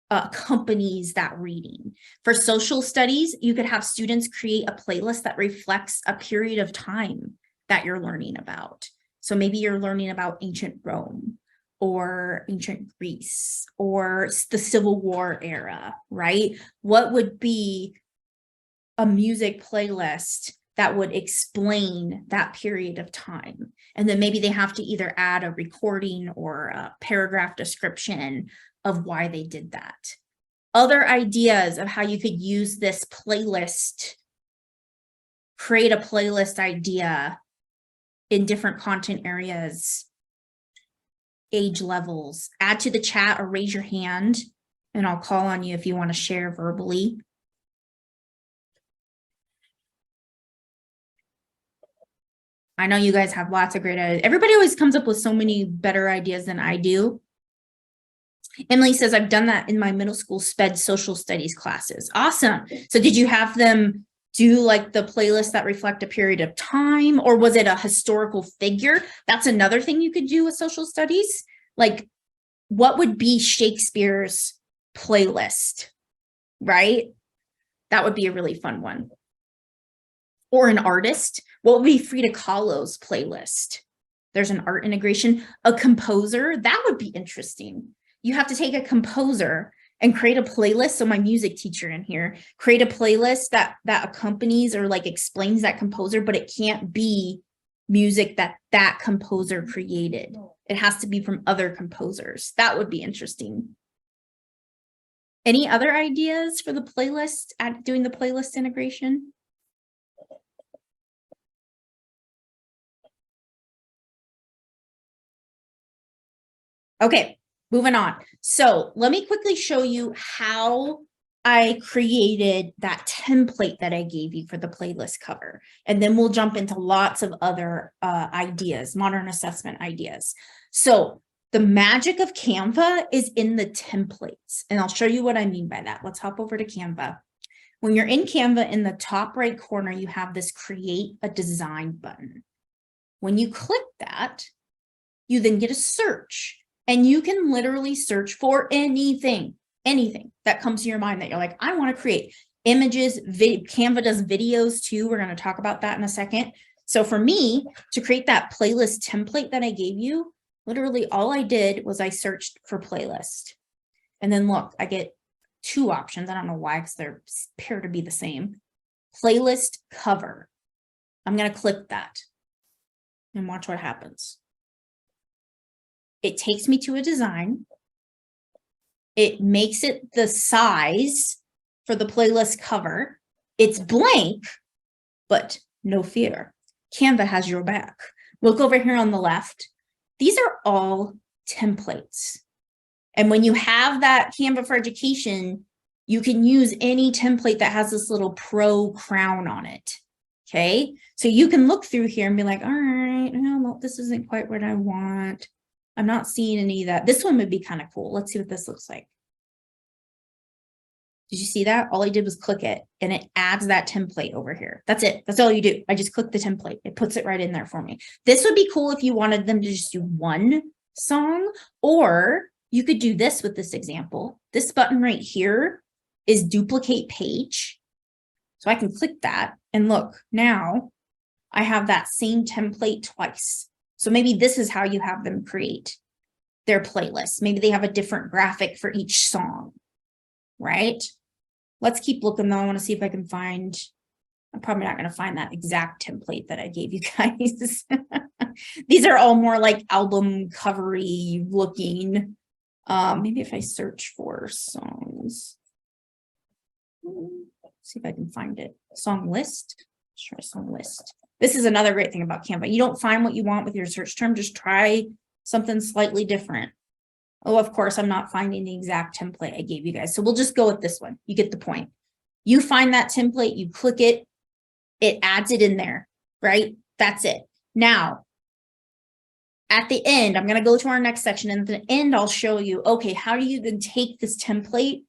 accompanies that reading. For social studies, you could have students create a playlist that reflects a period of time that you're learning about. So maybe you're learning about ancient Rome or ancient Greece or the Civil War era, right? What would be a music playlist that would explain that period of time? And then maybe they have to either add a recording or a paragraph description of why they did that. Other ideas of how you could use this playlist, create a playlist idea in different content areas, age levels. Add to the chat or raise your hand and I'll call on you if you want to share verbally. I know you guys have lots of great ideas. Everybody always comes up with so many better ideas than I do. Emily says, I've done that in my middle school SPED social studies classes. Awesome. So did you have them do like the playlist that reflect a period of time, or was it a historical figure? That's another thing you could do with social studies. Like, what would be Shakespeare's playlist, right? That would be a really fun one. Or an artist. What would be Frida Kahlo's playlist? There's an art integration. A composer, that would be interesting. You have to take a composer and create a playlist. So my music teacher in here, create a playlist that accompanies or like explains that composer, but it can't be music that composer created. It has to be from other composers. That would be interesting. Any other ideas for the playlist, doing the playlist integration? Okay, moving on. So let me quickly show you how I created that template that I gave you for the playlist cover. And then we'll jump into lots of other ideas, modern assessment ideas. So the magic of Canva is in the templates. And I'll show you what I mean by that. Let's hop over to Canva. When you're in Canva, in the top right corner, you have this create a design button. When you click that, you then get a search. And you can literally search for anything that comes to your mind that you're like, I want to create images. Canva does videos too. We're going to talk about that in a second. So for me to create that playlist template that I gave you, literally all I did was I searched for playlist. And then look, I get two options. I don't know why, because they're appear to be the same. Playlist cover. I'm going to click that and watch what happens. It takes me to a design. It makes it the size for the playlist cover. It's blank, but no fear. Canva has your back. Look over here on the left. These are all templates. And when you have that Canva for Education, you can use any template that has this little pro crown on it. Okay, so you can look through here and be like, all right, no, this isn't quite what I want. I'm not seeing any of that. This one would be kind of cool. Let's see what this looks like. Did you see that? All I did was click it and it adds that template over here. That's it. That's all you do. I just click the template. It puts it right in there for me. This would be cool if you wanted them to just do one song, or you could do this with this example. This button right here is duplicate page. So I can click that and look, now I have that same template twice. So maybe this is how you have them create their playlist. Maybe they have a different graphic for each song, right? Let's keep looking though. I want to see if I can find, I'm probably not going to find that exact template that I gave you guys. These are all more like album covery looking. Maybe if I search for songs, see if I can find it. Song list. Let's try song list. This is another great thing about Canva. You don't find what you want with your search term, just try something slightly different. Oh, of course, I'm not finding the exact template I gave you guys. So we'll just go with this one. You get the point. You find that template, you click it, it adds it in there, right? That's it. Now, at the end, I'm going to go to our next section. And at the end, I'll show you, okay, how do you then take this template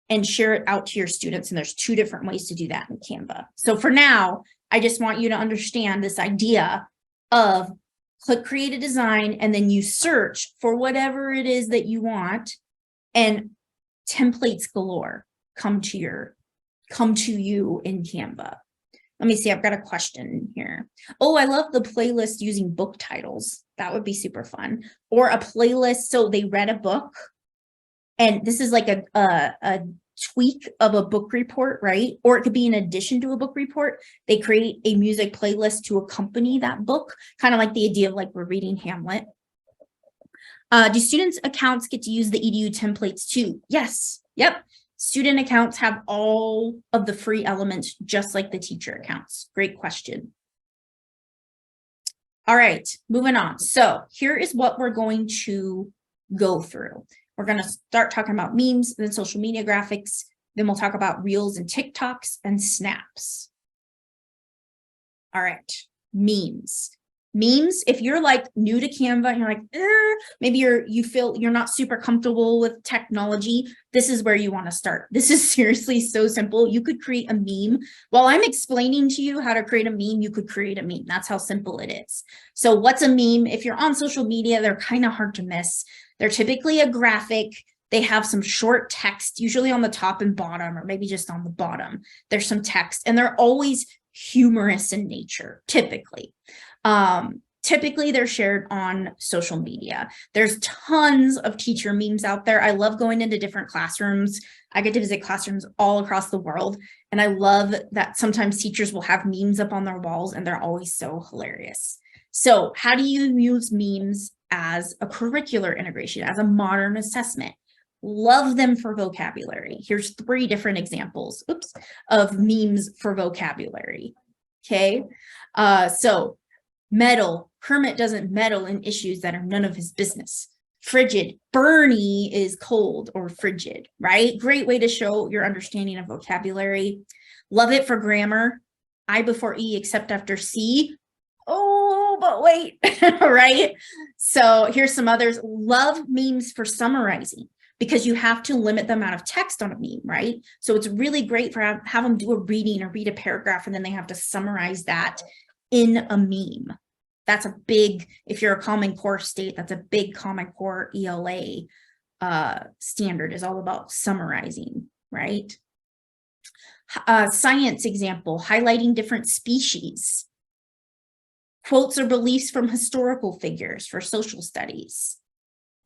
and share it out to your students? And there's two different ways to do that in Canva. So for now, I just want you to understand this idea of click create a design, and then you search for whatever it is that you want, and templates galore come to you in Canva. Let me see, I've got a question here. Oh, I love the playlist using book titles. That would be super fun. Or a playlist, so they read a book, and this is like a tweak of a book report, right? Or it could be in addition to a book report. They create a music playlist to accompany that book, kind of like the idea of like we're reading Hamlet. Do students' accounts get to use the EDU templates too? Yes. Yep. Student accounts have all of the free elements, just like the teacher accounts. Great question. All right, moving on. So here is what we're going to go through. We're going to start talking about memes, then social media graphics. Then we'll talk about reels and TikToks and snaps. All right, memes. Memes, if you're like new to Canva and you're like, maybe you feel you're not super comfortable with technology, this is where you want to start. This is seriously so simple. You could create a meme. While I'm explaining to you how to create a meme, you could create a meme. That's how simple it is. So what's a meme? If you're on social media, they're kind of hard to miss. They're typically a graphic. They have some short text, usually on the top and bottom, or maybe just on the bottom. There's some text, and they're always humorous in nature, typically. Typically they're shared on social media. There's tons of teacher memes out there. I love going into different classrooms. I get to visit classrooms all across the world. And I love that sometimes teachers will have memes up on their walls, and they're always so hilarious. So how do you use memes as a curricular integration, as a modern assessment? Love them for vocabulary. Here's 3 different examples, of memes for vocabulary. Okay. So meddle, Kermit doesn't meddle in issues that are none of his business. Frigid, Bernie is cold or frigid, right? Great way to show your understanding of vocabulary. Love it for grammar. I before E except after C. Oh, but wait, right? So here's some others. Love memes for summarizing, because you have to limit the amount of text on a meme, right? So it's really great for have them do a reading or read a paragraph, and then they have to summarize that in a meme. That's a big, if you're a Common Core state, that's a big Common Core ELA standard, is all about summarizing, right? Science example, highlighting different species. Quotes or beliefs from historical figures for social studies.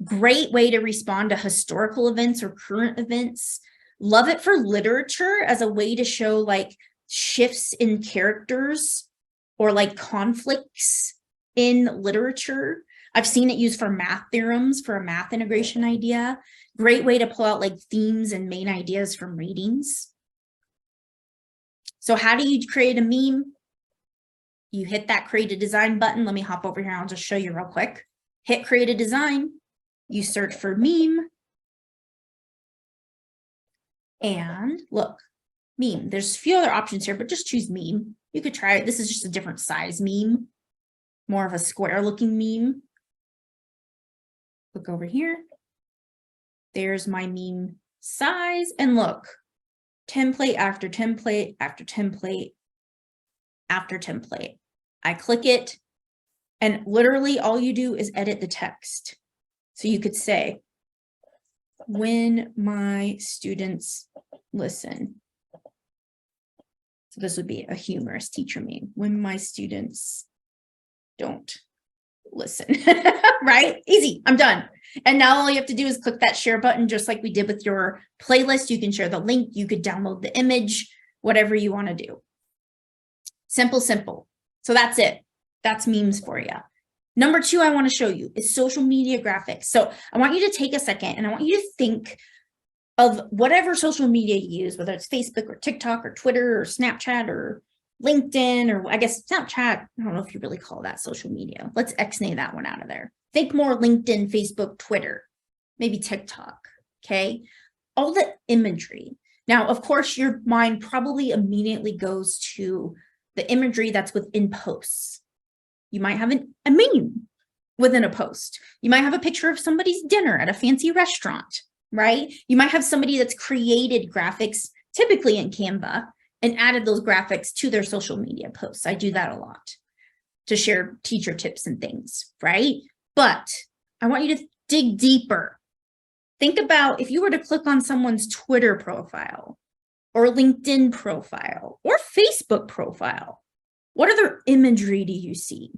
Great way to respond to historical events or current events. Love it for literature as a way to show like shifts in characters or like conflicts in literature. I've seen it used for math theorems for a math integration idea. Great way to pull out like themes and main ideas from readings. So how do you create a meme? You hit that create a design button. Let me hop over here. I'll just show you real quick. Hit create a design. You search for meme. And look, meme. There's a few other options here, but just choose meme. You could try it. This is just a different size meme. More of a square looking meme. Look over here. There's my meme size. And look, template after template after template after template. I click it, and literally all you do is edit the text. So you could say, when my students listen. So this would be a humorous teacher meme. When my students don't listen, right? Easy, I'm done. And now all you have to do is click that share button, just like we did with your playlist. You can share the link, you could download the image, whatever you want to do. Simple, simple. So that's it. That's memes for you. Number 2, I want to show you is social media graphics. So I want you to take a second and I want you to think of whatever social media you use, whether it's Facebook or TikTok or Twitter or Snapchat or LinkedIn, or I guess Snapchat. I don't know if you really call that social media. Let's X-nay that one out of there. Think more LinkedIn, Facebook, Twitter, maybe TikTok. Okay. All the imagery. Now, of course, your mind probably immediately goes to the imagery that's within posts. You might have a meme within a post. You might have a picture of somebody's dinner at a fancy restaurant, right? You might have somebody that's created graphics, typically in Canva, and added those graphics to their social media posts. I do that a lot. to share teacher tips and things, right? But I want you to dig deeper. Think about if you were to click on someone's Twitter profile or LinkedIn profile or Facebook profile, what other imagery do you see?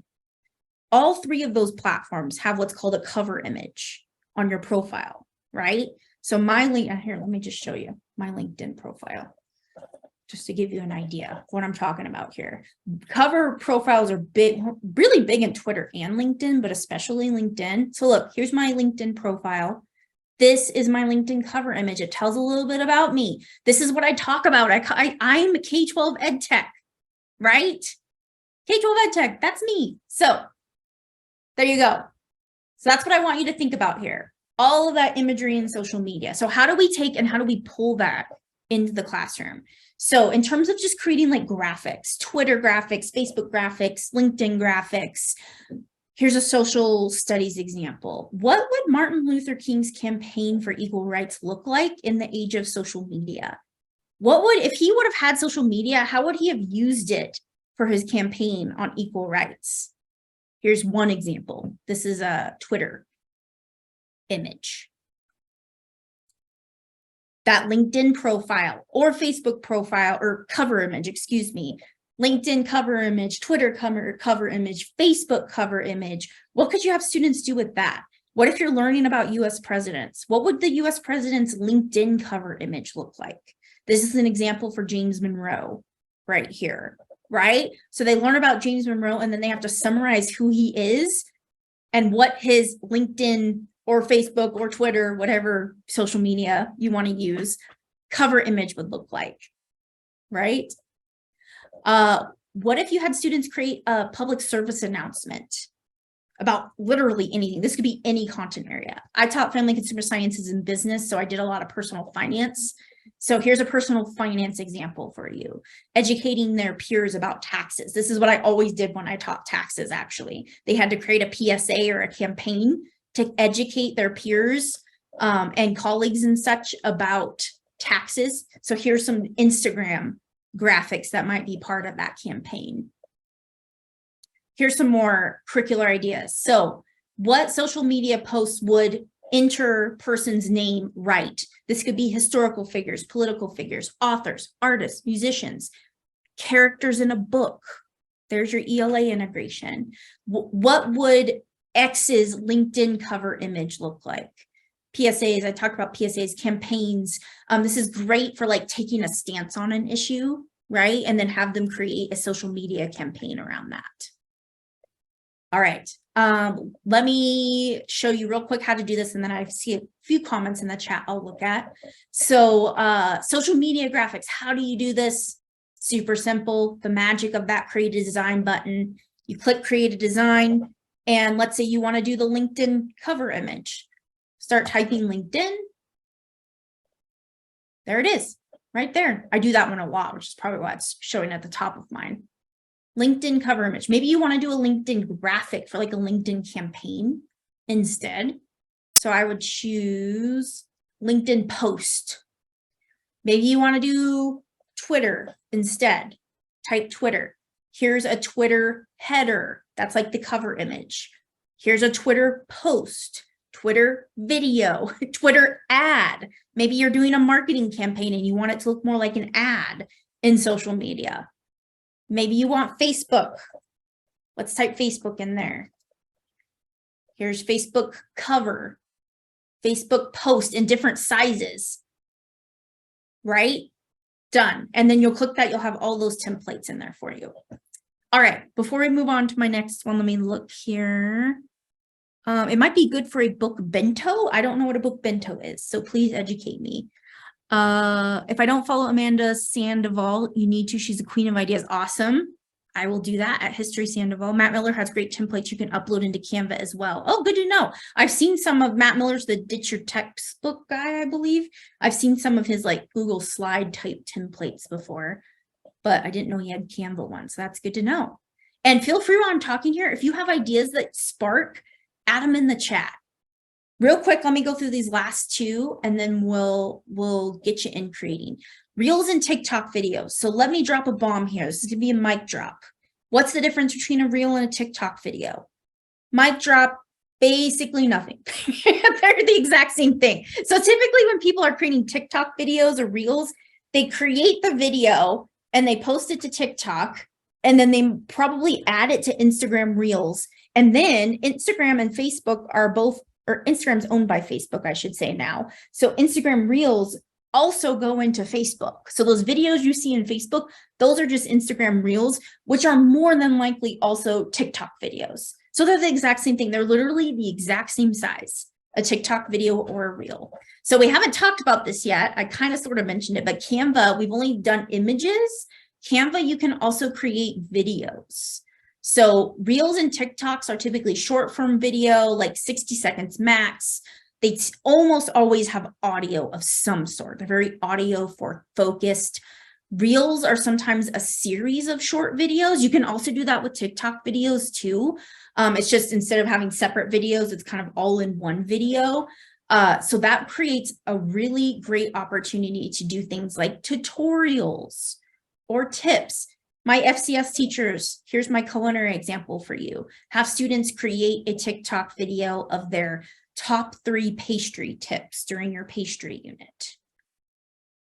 All three of those platforms have what's called a cover image on your profile, right? So my link here, let me just show you my LinkedIn profile, just to give you an idea of what I'm talking about here. Cover profiles are big, really big in Twitter and LinkedIn, but especially LinkedIn. So look, here's my LinkedIn profile. This is my LinkedIn cover image. It tells a little bit about me. This is what I talk about. I'm a K-12 ed tech, right? K-12 ed tech, that's me. So there you go. So that's what I want you to think about here. All of that imagery in social media. So how do we take and how do we pull that into the classroom? So in terms of just creating like graphics, Twitter graphics, Facebook graphics, LinkedIn graphics, here's a social studies example. What would Martin Luther King's campaign for equal rights look like in the age of social media? What would, if he would have had social media, how would he have used it for his campaign on equal rights? Here's one example. This is a Twitter image. That LinkedIn profile or Facebook profile or cover image, excuse me, LinkedIn cover image, Twitter cover image, Facebook cover image. What could you have students do with that? What if you're learning about US presidents? What would the US president's LinkedIn cover image look like? This is an example for James Monroe right here, right? So they learn about James Monroe and then they have to summarize who he is and what his LinkedIn or Facebook or Twitter, whatever social media you want to use, cover image would look like, right? What if you had students create a public service announcement about literally anything? This could be any content area. I taught family consumer sciences and business, so I did a lot of personal finance. So here's a personal finance example for you. Educating their peers about taxes. This is what I always did when I taught taxes, actually. They had to create a PSA or a campaign to educate their peers and colleagues and such about taxes. So here's some Instagram graphics that might be part of that campaign. Here's some more curricular ideas. So what social media posts would enter person's name right? This could be historical figures, political figures, authors, artists, musicians, characters in a book. There's your ELA integration. What would X's LinkedIn cover image look like? PSAs, I talked about PSAs, campaigns. This is great for like taking a stance on an issue, right? And then have them create a social media campaign around that. All right, let me show you real quick how to do this. And then I see a few comments in the chat I'll look at. So social media graphics, how do you do this? Super simple. The magic of that create a design button. You click create a design. And let's say you want to do the LinkedIn cover image. Start typing LinkedIn. There it is, right there. I do that one a lot, which is probably why it's showing at the top of mine. LinkedIn cover image. Maybe you want to do a LinkedIn graphic for like a LinkedIn campaign instead. So I would choose LinkedIn post. Maybe you want to do Twitter instead. Type Twitter. Here's a Twitter header. That's like the cover image. Here's a Twitter post, Twitter video, Twitter ad. Maybe you're doing a marketing campaign and you want it to look more like an ad in social media. Maybe you want Facebook. Let's type Facebook in there. Here's Facebook cover, Facebook post in different sizes, right? Done. And then you'll click that, you'll have all those templates in there for you. All right, before we move on to my next one, let me look here. It might be good for a book bento. I don't know what a book bento is, so please educate me. If I don't follow Amanda Sandoval, you need to. She's the queen of ideas. Awesome. I will do that at History Sandoval. Matt Miller has great templates you can upload into Canva as well. Oh, good to know. I've seen some of Matt Miller's, the Ditch Your Textbook guy, I believe. I've seen some of his like Google slide type templates before, but I didn't know he had Canva ones. So that's good to know. And feel free while I'm talking here, if you have ideas that spark, add them in the chat. Real quick, let me go through these last two and then we'll get you in creating. Reels and TikTok videos. So let me drop a bomb here. This is gonna be a mic drop. What's the difference between a reel and a TikTok video? Mic drop, basically nothing. They're the exact same thing. So typically when people are creating TikTok videos or reels, they create the video and they post it to TikTok, and then they probably add it to Instagram Reels. And then Instagram and Facebook are both, or Instagram's owned by Facebook, I should say now. So Instagram Reels also go into Facebook. So those videos you see in Facebook, those are just Instagram Reels, which are more than likely also TikTok videos. So they're the exact same thing. They're literally the exact same size, a TikTok video or a reel. So we haven't talked about this yet. I kind of sort of mentioned it, but Canva, we've only done images. Canva, you can also create videos. So reels and TikToks are typically short form video, like 60 seconds max. They almost always have audio of some sort. They're very audio focused. Reels are sometimes a series of short videos. You can also do that with TikTok videos too. It's just instead of having separate videos, it's kind of all in one video. So that creates a really great opportunity to do things like tutorials or tips. My FCS teachers, here's my culinary example for you. Have students create a TikTok video of their top 3 pastry tips during your pastry unit.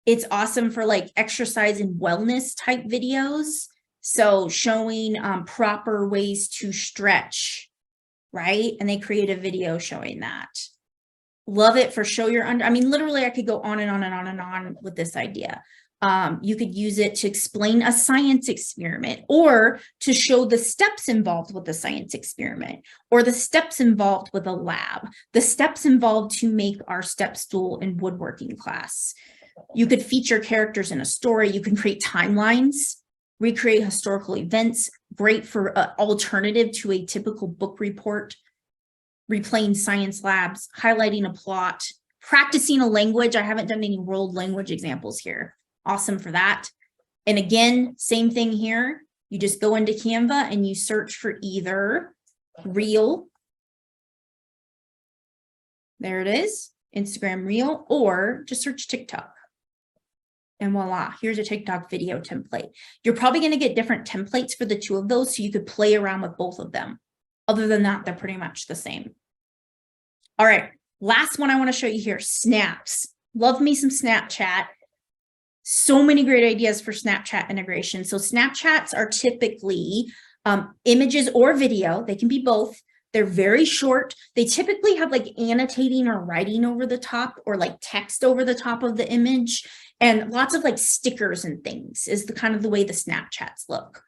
It's awesome for like exercise and wellness type videos. So showing proper ways to stretch, right? And they create a video showing that. Love it for show your under. I mean, literally, I could go on and on and on and on with this idea. You could use it to explain a science experiment, or to show the steps involved with the science experiment, or the steps involved with a lab, the steps involved to make our step stool in woodworking class. You could feature characters in a story. You can create timelines, recreate historical events, great for an alternative to a typical book report, replaying science labs, highlighting a plot, practicing a language. I haven't done any world language examples here. Awesome for that. And again, same thing here. You just go into Canva and you search for either reel. There it is, Instagram reel, or just search TikTok. And voila, here's a TikTok video template. You're probably going to get different templates for the two of those, so you could play around with both of them. Other than that, they're pretty much the same. All right, last one I want to show you here, snaps. Love me some Snapchat. So many great ideas for Snapchat integration. So Snapchats are typically images or video. They can be both. They're very short. They typically have like annotating or writing over the top, or like text over the top of the image, and lots of like stickers and things is the kind of the way the Snapchats look.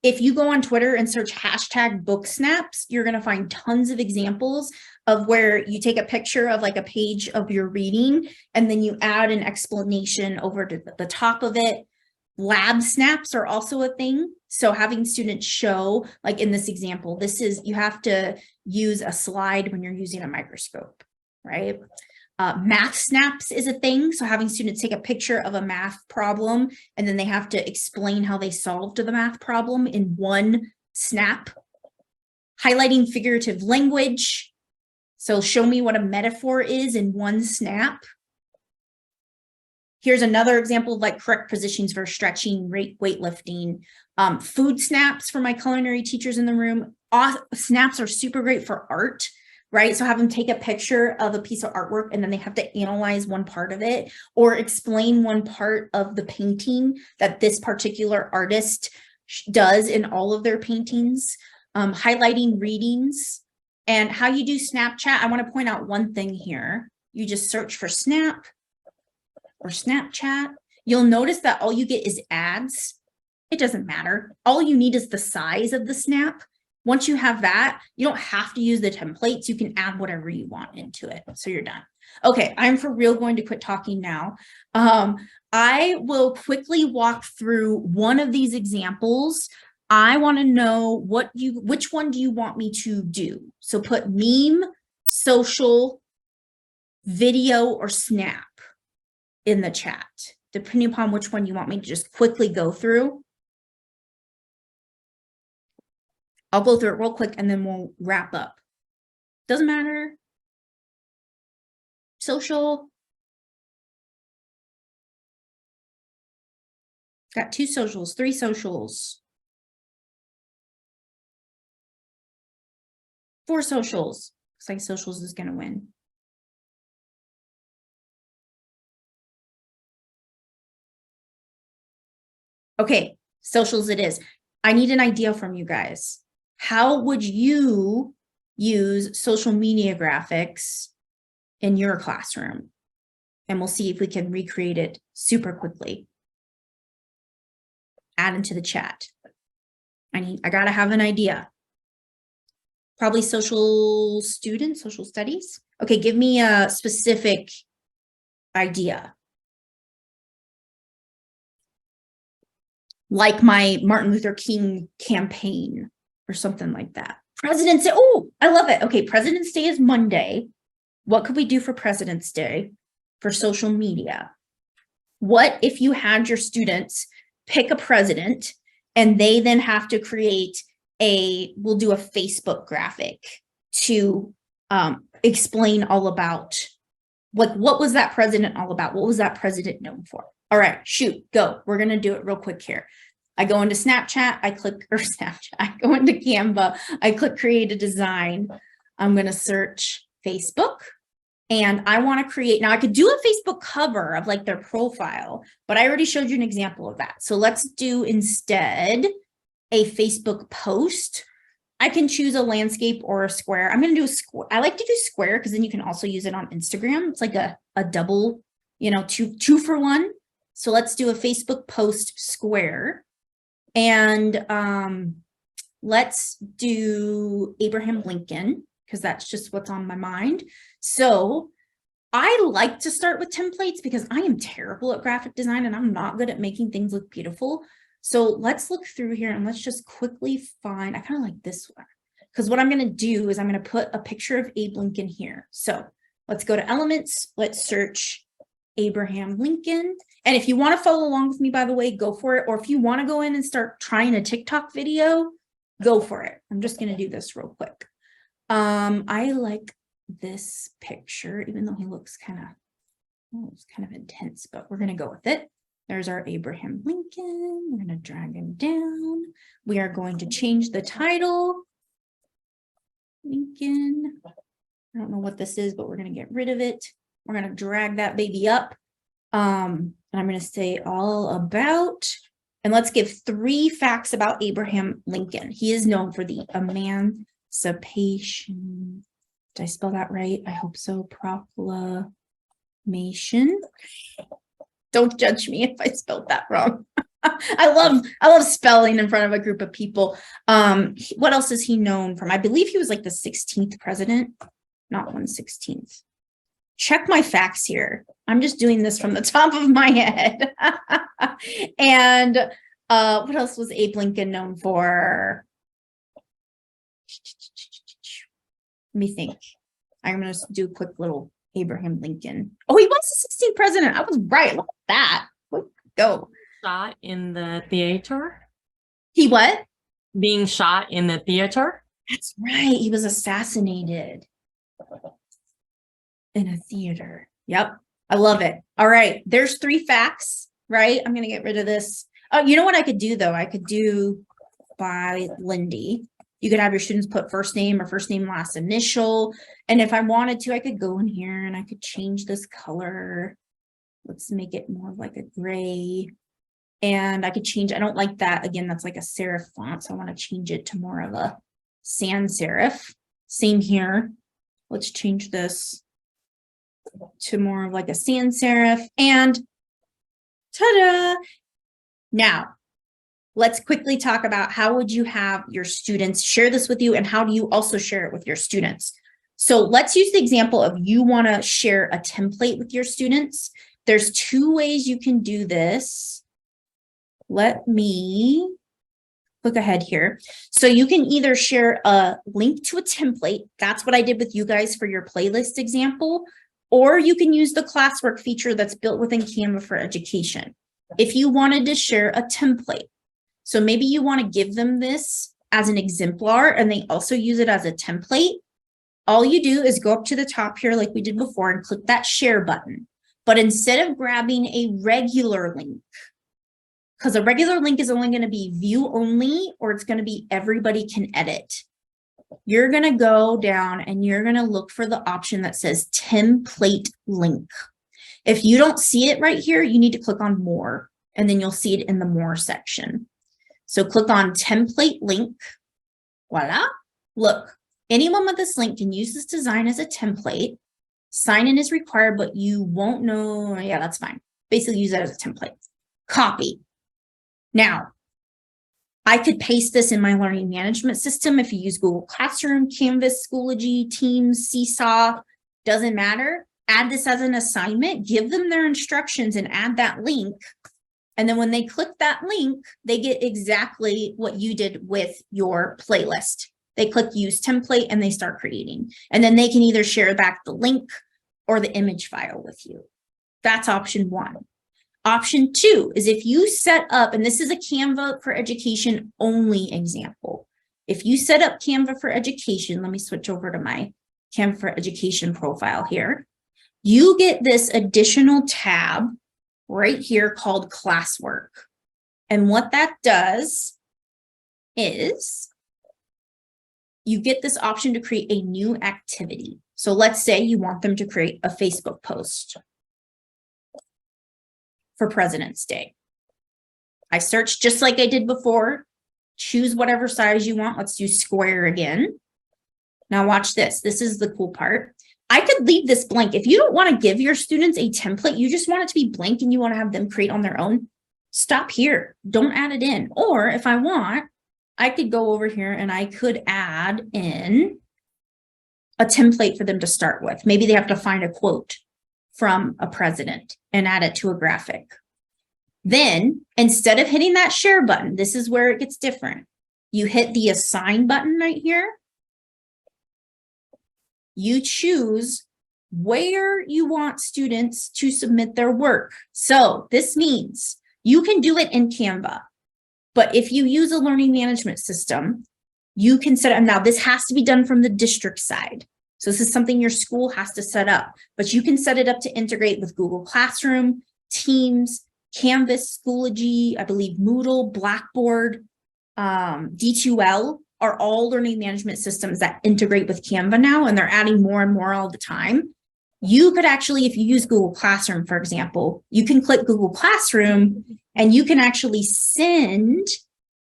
If you go on Twitter and search hashtag book snaps, you're going to find tons of examples of where you take a picture of like a page of your reading, and then you add an explanation over to the top of it. Lab snaps are also a thing. So having students show, like in this example, this is, you have to use a slide when you're using a microscope, right? Math snaps is a thing. So having students take a picture of a math problem, and then they have to explain how they solved the math problem in one snap. Highlighting figurative language. So show me what a metaphor is in one snap. Here's another example of like correct positions for stretching, weightlifting. Food snaps for my culinary teachers in the room. Snaps are super great for art, right? So have them take a picture of a piece of artwork, and then they have to analyze one part of it or explain one part of the painting that this particular artist does in all of their paintings. Highlighting readings. And how you do Snapchat, I want to point out one thing here. You just search for Snap or Snapchat. You'll notice that all you get is ads. It doesn't matter. All you need is the size of the snap. Once you have that, you don't have to use the templates. You can add whatever you want into it. So you're done. Okay, I'm for real going to quit talking now. I will quickly walk through one of these examples. I want to know which one do you want me to do? So put meme, social, video, or snap in the chat, depending upon which one you want me to just quickly go through. I'll go through it real quick and then we'll wrap up. Doesn't matter. Social. Got 2 socials, 3 socials. for socials. Looks like socials is going to win. Okay, socials it is. I need an idea from you guys. How would you use social media graphics in your classroom? And we'll see if we can recreate it super quickly. Add into the chat. I gotta have an idea. Probably social students, social studies. Okay, give me a specific idea. Like my Martin Luther King campaign or something like that. President's Day. Oh, I love it. Okay, President's Day is Monday. What could we do for President's Day for social media? What if you had your students pick a president and they then have to create we'll do a Facebook graphic to explain all about what was that president all about? What was that president known for? All right, shoot, go. We're going to do it real quick here. I go into Snapchat, I go into Canva, I click create a design. I'm going to search Facebook and I want to create, now I could do a Facebook cover of like their profile, but I already showed you an example of that. So let's do instead a Facebook post. I can choose a landscape or a square. I'm going to do a square. I like to do square because then you can also use it on Instagram. It's like a double, two for one. So let's do a Facebook post square. And let's do Abraham Lincoln because that's just what's on my mind. So I like to start with templates because I am terrible at graphic design and I'm not good at making things look beautiful. So let's look through here and let's just quickly find, I kind of like this one because what I'm going to do is I'm going to put a picture of Abe Lincoln here. So let's go to elements. Let's search Abraham Lincoln. And if you want to follow along with me, by the way, go for it. Or if you want to go in and start trying a TikTok video, go for it. I'm just going to do this real quick. I like this picture, even though he looks kind of intense, but we're going to go with it. There's our Abraham Lincoln. We're going to drag him down. We are going to change the title. Lincoln. I don't know what this is, but we're going to get rid of it. We're going to drag that baby up. And I'm going to say all about, and let's give 3 facts about Abraham Lincoln. He is known for the emancipation. Did I spell that right? I hope so. Proclamation. Don't judge me if I spelled that wrong. I love spelling in front of a group of people. What else is he known from? I believe he was like the 16th president, not 116th. Check my facts here. I'm just doing this from the top of my head. And what else was Abe Lincoln known for? Let me think. I'm going to do a quick little Abraham Lincoln. Oh, he was the 16th president. I was right. Look at that. Let's go. Shot in the theater. He what? Being shot in the theater. That's right. He was assassinated in a theater. Yep. I love it. All right. There's 3 facts, right? I'm going to get rid of this. Oh, you know what I could do though? I could do by Lindy. You could have your students put first name or first name, last initial. And if I wanted to, I could go in here and I could change this color. Let's make it more like a gray. And I could change, I don't like that. Again, that's like a serif font. So I want to change it to more of a sans serif. Same here. Let's change this to more of like a sans serif. And ta-da! Now, let's quickly talk about how would you have your students share this with you and how do you also share it with your students? So let's use the example of you want to share a template with your students. There's 2 ways you can do this. Let me click ahead here. So you can either share a link to a template. That's what I did with you guys for your playlist example. Or you can use the classwork feature that's built within Canva for Education. If you wanted to share a template, so maybe you want to give them this as an exemplar and they also use it as a template. All you do is go up to the top here like we did before and click that share button. But instead of grabbing a regular link, because a regular link is only going to be view only, or it's going to be everybody can edit. you're going to go down and you're going to look for the option that says template link. If you don't see it right here, you need to click on more, and then you'll see it in the more section. So click on template link. Voila. Look, anyone with this link can use this design as a template. Sign in is required, but you won't know. Yeah, that's fine. Basically use that as a template. Copy. Now, I could paste this in my learning management system if you use Google Classroom, Canvas, Schoology, Teams, Seesaw, doesn't matter. Add this as an assignment, give them their instructions and add that link. And then when they click that link, they get exactly what you did with your playlist. They click use template and they start creating. And then they can either share back the link or the image file with you. That's option one. Option two is if you set up, and this is a Canva for Education only example. If you set up Canva for Education, let me switch over to my Canva for Education profile here. You get this additional tab right here called classwork. And what that does is you get this option to create a new activity. So let's say you want them to create a Facebook post for President's Day. I search just like I did before, choose whatever size you want. Let's do square again. Now watch this. This is the cool part. I could leave this blank. If you don't want to give your students a template, you just want it to be blank and you want to have them create on their own, stop here. Don't add it in. Or if I want, I could go over here and I could add in a template for them to start with. Maybe they have to find a quote from a president and add it to a graphic. Then instead of hitting that share button, this is where it gets different. You hit the assign button right here. You choose where you want students to submit their work. So this means you can do it in Canva, but if you use a learning management system, you can set up. Now this has to be done from the district side. So this is something your school has to set up, but you can set it up to integrate with Google Classroom, Teams, Canvas, Schoology, I believe Moodle, Blackboard, D2L are all learning management systems that integrate with Canva now, and they're adding more and more all the time. You could actually, if you use Google Classroom, for example, you can click Google Classroom and you can actually send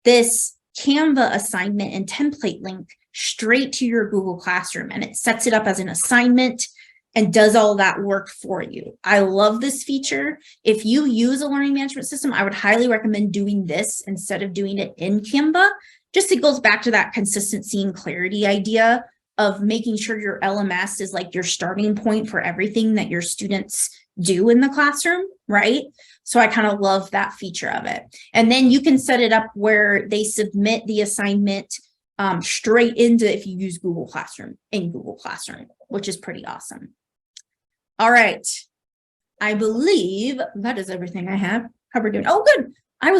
this Canva assignment and template link straight to your Google Classroom, and it sets it up as an assignment and does all that work for you. I love this feature. If you use a learning management system, I would highly recommend doing this instead of doing it in Canva. Just it goes back to that consistency and clarity idea of making sure your LMS is like your starting point for everything that your students do in the classroom, right? So I kind of love that feature of it. And then you can set it up where they submit the assignment straight into, if you use Google Classroom, in Google Classroom, which is pretty awesome. All right. I believe that is everything I have. How we're doing? Oh, good. I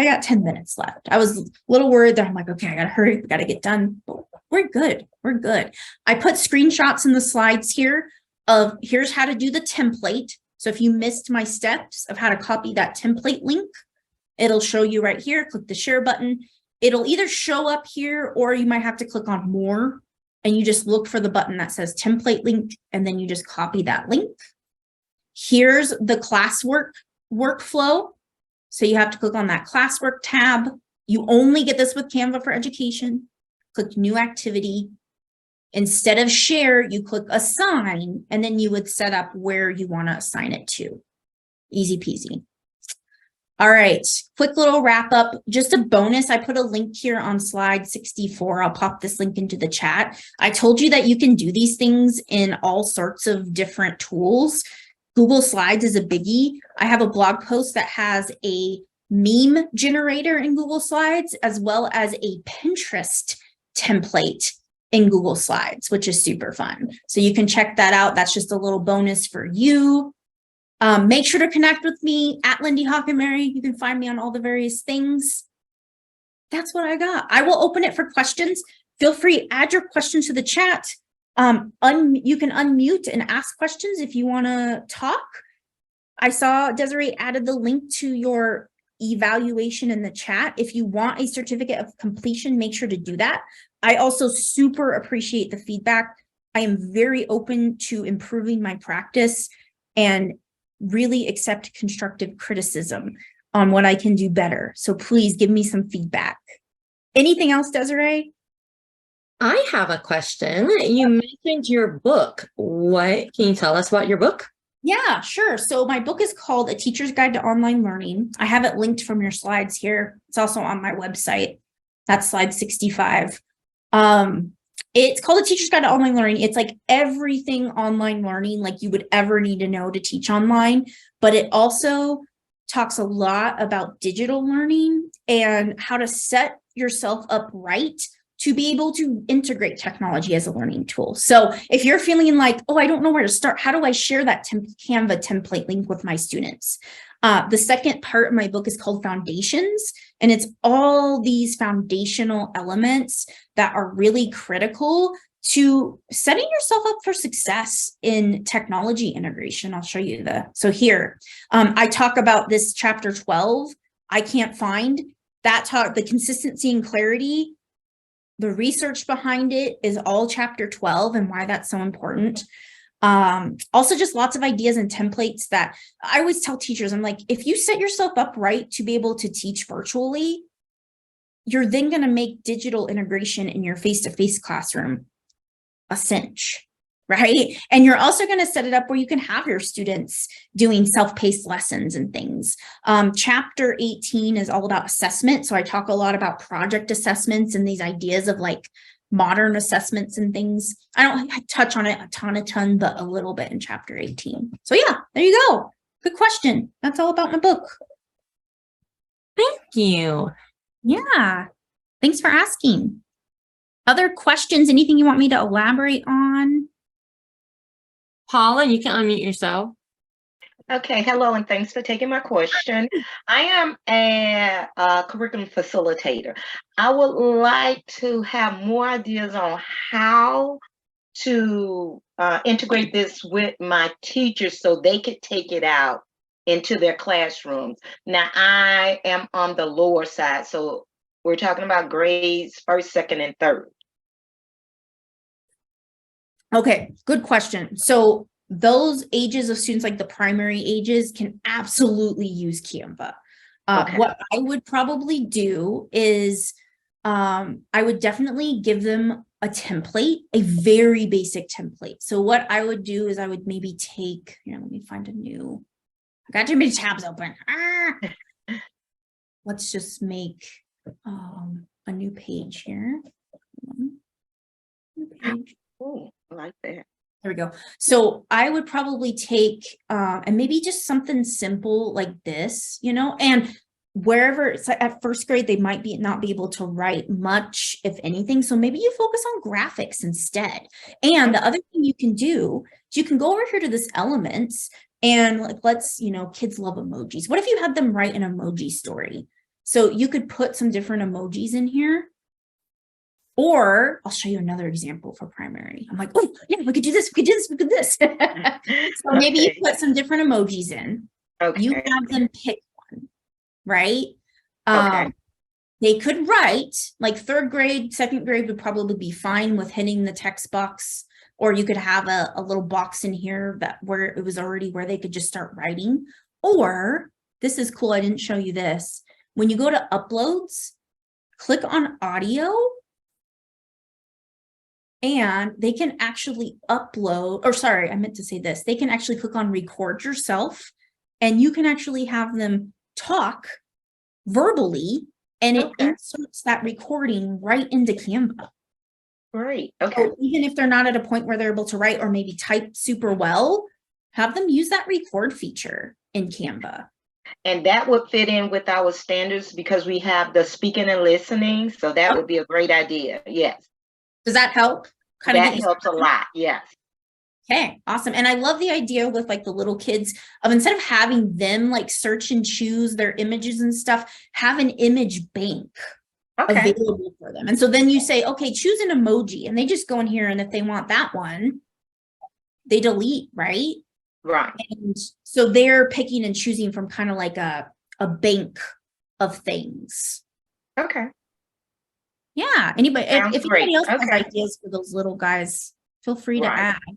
got 10 minutes left. I was a little worried that I'm like, okay, I gotta hurry, we gotta get done. But we're good. We're good. I put screenshots in the slides here of here's how to do the template. So if you missed my steps of how to copy that template link, it'll show you right here. Click the share button. It'll either show up here or you might have to click on more and you just look for the button that says template link and then you just copy that link. Here's the classwork workflow. So you have to click on that classwork tab. You only get this with Canva for Education. Click new activity. Instead of share, you click assign, and then you would set up where you want to assign it to. Easy peasy. All right, quick little wrap up. Just a bonus, I put a link here on slide 64. I'll pop this link into the chat. I told you that you can do these things in all sorts of different tools. Google Slides is a biggie. I have a blog post that has a meme generator in Google Slides, as well as a Pinterest template in Google Slides, which is super fun. So you can check that out. That's just a little bonus for you. Make sure to connect with me at Lindy Hockenbary. You can find me on all the various things. That's what I got. I will open it for questions. Feel free, add your questions to the chat. You can unmute and ask questions if you want to talk. I saw Desiree added the link to your evaluation in the chat. If you want a certificate of completion, make sure to do that. I also super appreciate the feedback. I am very open to improving my practice and really accept constructive criticism on what I can do better. So please give me some feedback. Anything else, Desiree? I have a question. You mentioned your book. What can you tell us about your book? Yeah, sure. So my book is called A Teacher's Guide to Online Learning. I have it linked from your slides here. It's also on my website. That's slide 65. It's called A Teacher's Guide to Online Learning. It's like everything online learning like you would ever need to know to teach online, but it also talks a lot about digital learning and how to set yourself up right to be able to integrate technology as a learning tool. So if you're feeling like, oh, I don't know where to start, how do I share that Canva template link with my students? The second part of my book is called Foundations, and it's all these foundational elements that are really critical to setting yourself up for success in technology integration. I'll show you so here, I talk about this chapter 12, I can't find, the consistency and clarity. The research behind it is all chapter 12 and why that's so important. Also just lots of ideas and templates that I always tell teachers, I'm like, if you set yourself up right to be able to teach virtually, you're then going to make digital integration in your face-to-face classroom a cinch, right? And you're also going to set it up where you can have your students doing self-paced lessons and things. Chapter 18 is all about assessment. So I talk a lot about project assessments and these ideas of like modern assessments and things. I don't touch on it a ton, but a little bit in chapter 18. So yeah, there you go. Good question. That's all about my book. Thank you. Yeah. Thanks for asking. Other questions? Anything you want me to elaborate on? Paula, you can unmute yourself. Okay, hello, and thanks for taking my question. I am a curriculum facilitator. I would like to have more ideas on how to integrate this with my teachers so they could take it out into their classrooms. Now, I am on the lower side, so we're talking about grades first, second, and third. Okay, good question. So those ages of students, like the primary ages, can absolutely use Canva. Okay. What I would probably do is I would definitely give them a template, a very basic template. So what I would do is I would maybe take, here, let me find I got too many tabs open. Let's just make a new page here. New page. Oh, I like that. There we go. So I would probably take and maybe just something simple like this, and wherever it's like at first grade, they might not be able to write much, if anything. So maybe you focus on graphics instead. And the other thing you can do is you can go over here to this elements and like, kids love emojis. What if you had them write an emoji story? So you could put some different emojis in here. Or I'll show you another example for primary. I'm like, oh, yeah, we could do this. We could do this. We could do this. So maybe you put some different emojis in. Okay. You have them pick one, right? Okay. They could write, like third grade, second grade would probably be fine with hitting the text box. Or you could have a little box in here where it was already where they could just start writing. Or, this is cool, I didn't show you this. When you go to uploads, click on audio, and they can actually upload, or sorry, I meant to say this. They can actually click on record yourself, and you can actually have them talk verbally, and it inserts that recording right into Canva. Great. Okay. So even if they're not at a point where they're able to write or maybe type super well, have them use that record feature in Canva. And that would fit in with our standards because we have the speaking and listening. So that would be a great idea. Yes. Does that help? That helps a lot. Yes. Okay, awesome. And I love the idea with like the little kids of instead of having them like search and choose their images and stuff, have an image bank available for them. And so then you say, okay, choose an emoji, and they just go in here, and if they want that one, they delete, right? Right. And so they're picking and choosing from kind of like a bank of things. Okay. Yeah. Anybody, Sounds if anybody great. else has Okay. ideas for those little guys, feel free to Right. add.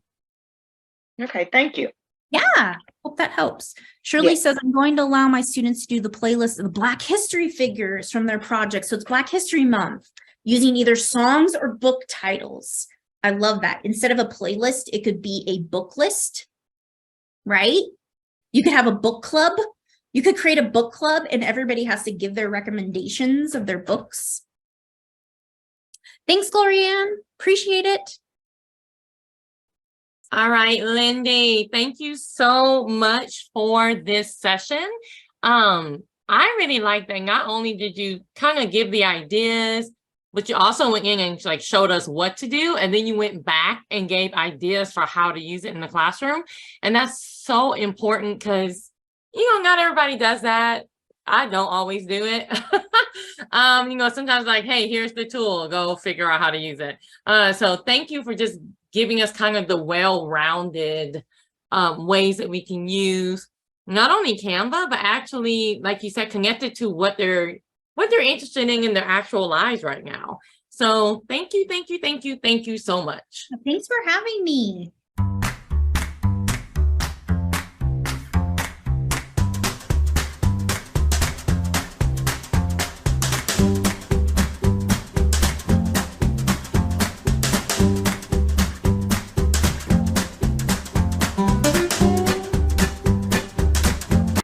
Okay, thank you. Yeah, hope that helps. Shirley Yes. says, I'm going to allow my students to do the playlist of the Black History figures from their project. So it's Black History Month, using either songs or book titles. I love that. Instead of a playlist, it could be a book list, right? You could have a book club. You could create a book club and everybody has to give their recommendations of their books. Thanks, Glorianne. Appreciate it. All right, Lindy, thank you so much for this session. I really like that not only did you kind of give the ideas, but you also went in and like showed us what to do, and then you went back and gave ideas for how to use it in the classroom. And that's so important because, not everybody does that. I don't always do it. Sometimes like, hey, here's the tool, go figure out how to use it. So thank you for just giving us kind of the well-rounded ways that we can use not only Canva, but actually, like you said, connected to what they're interested in their actual lives right now. So thank you so much. Thanks for having me.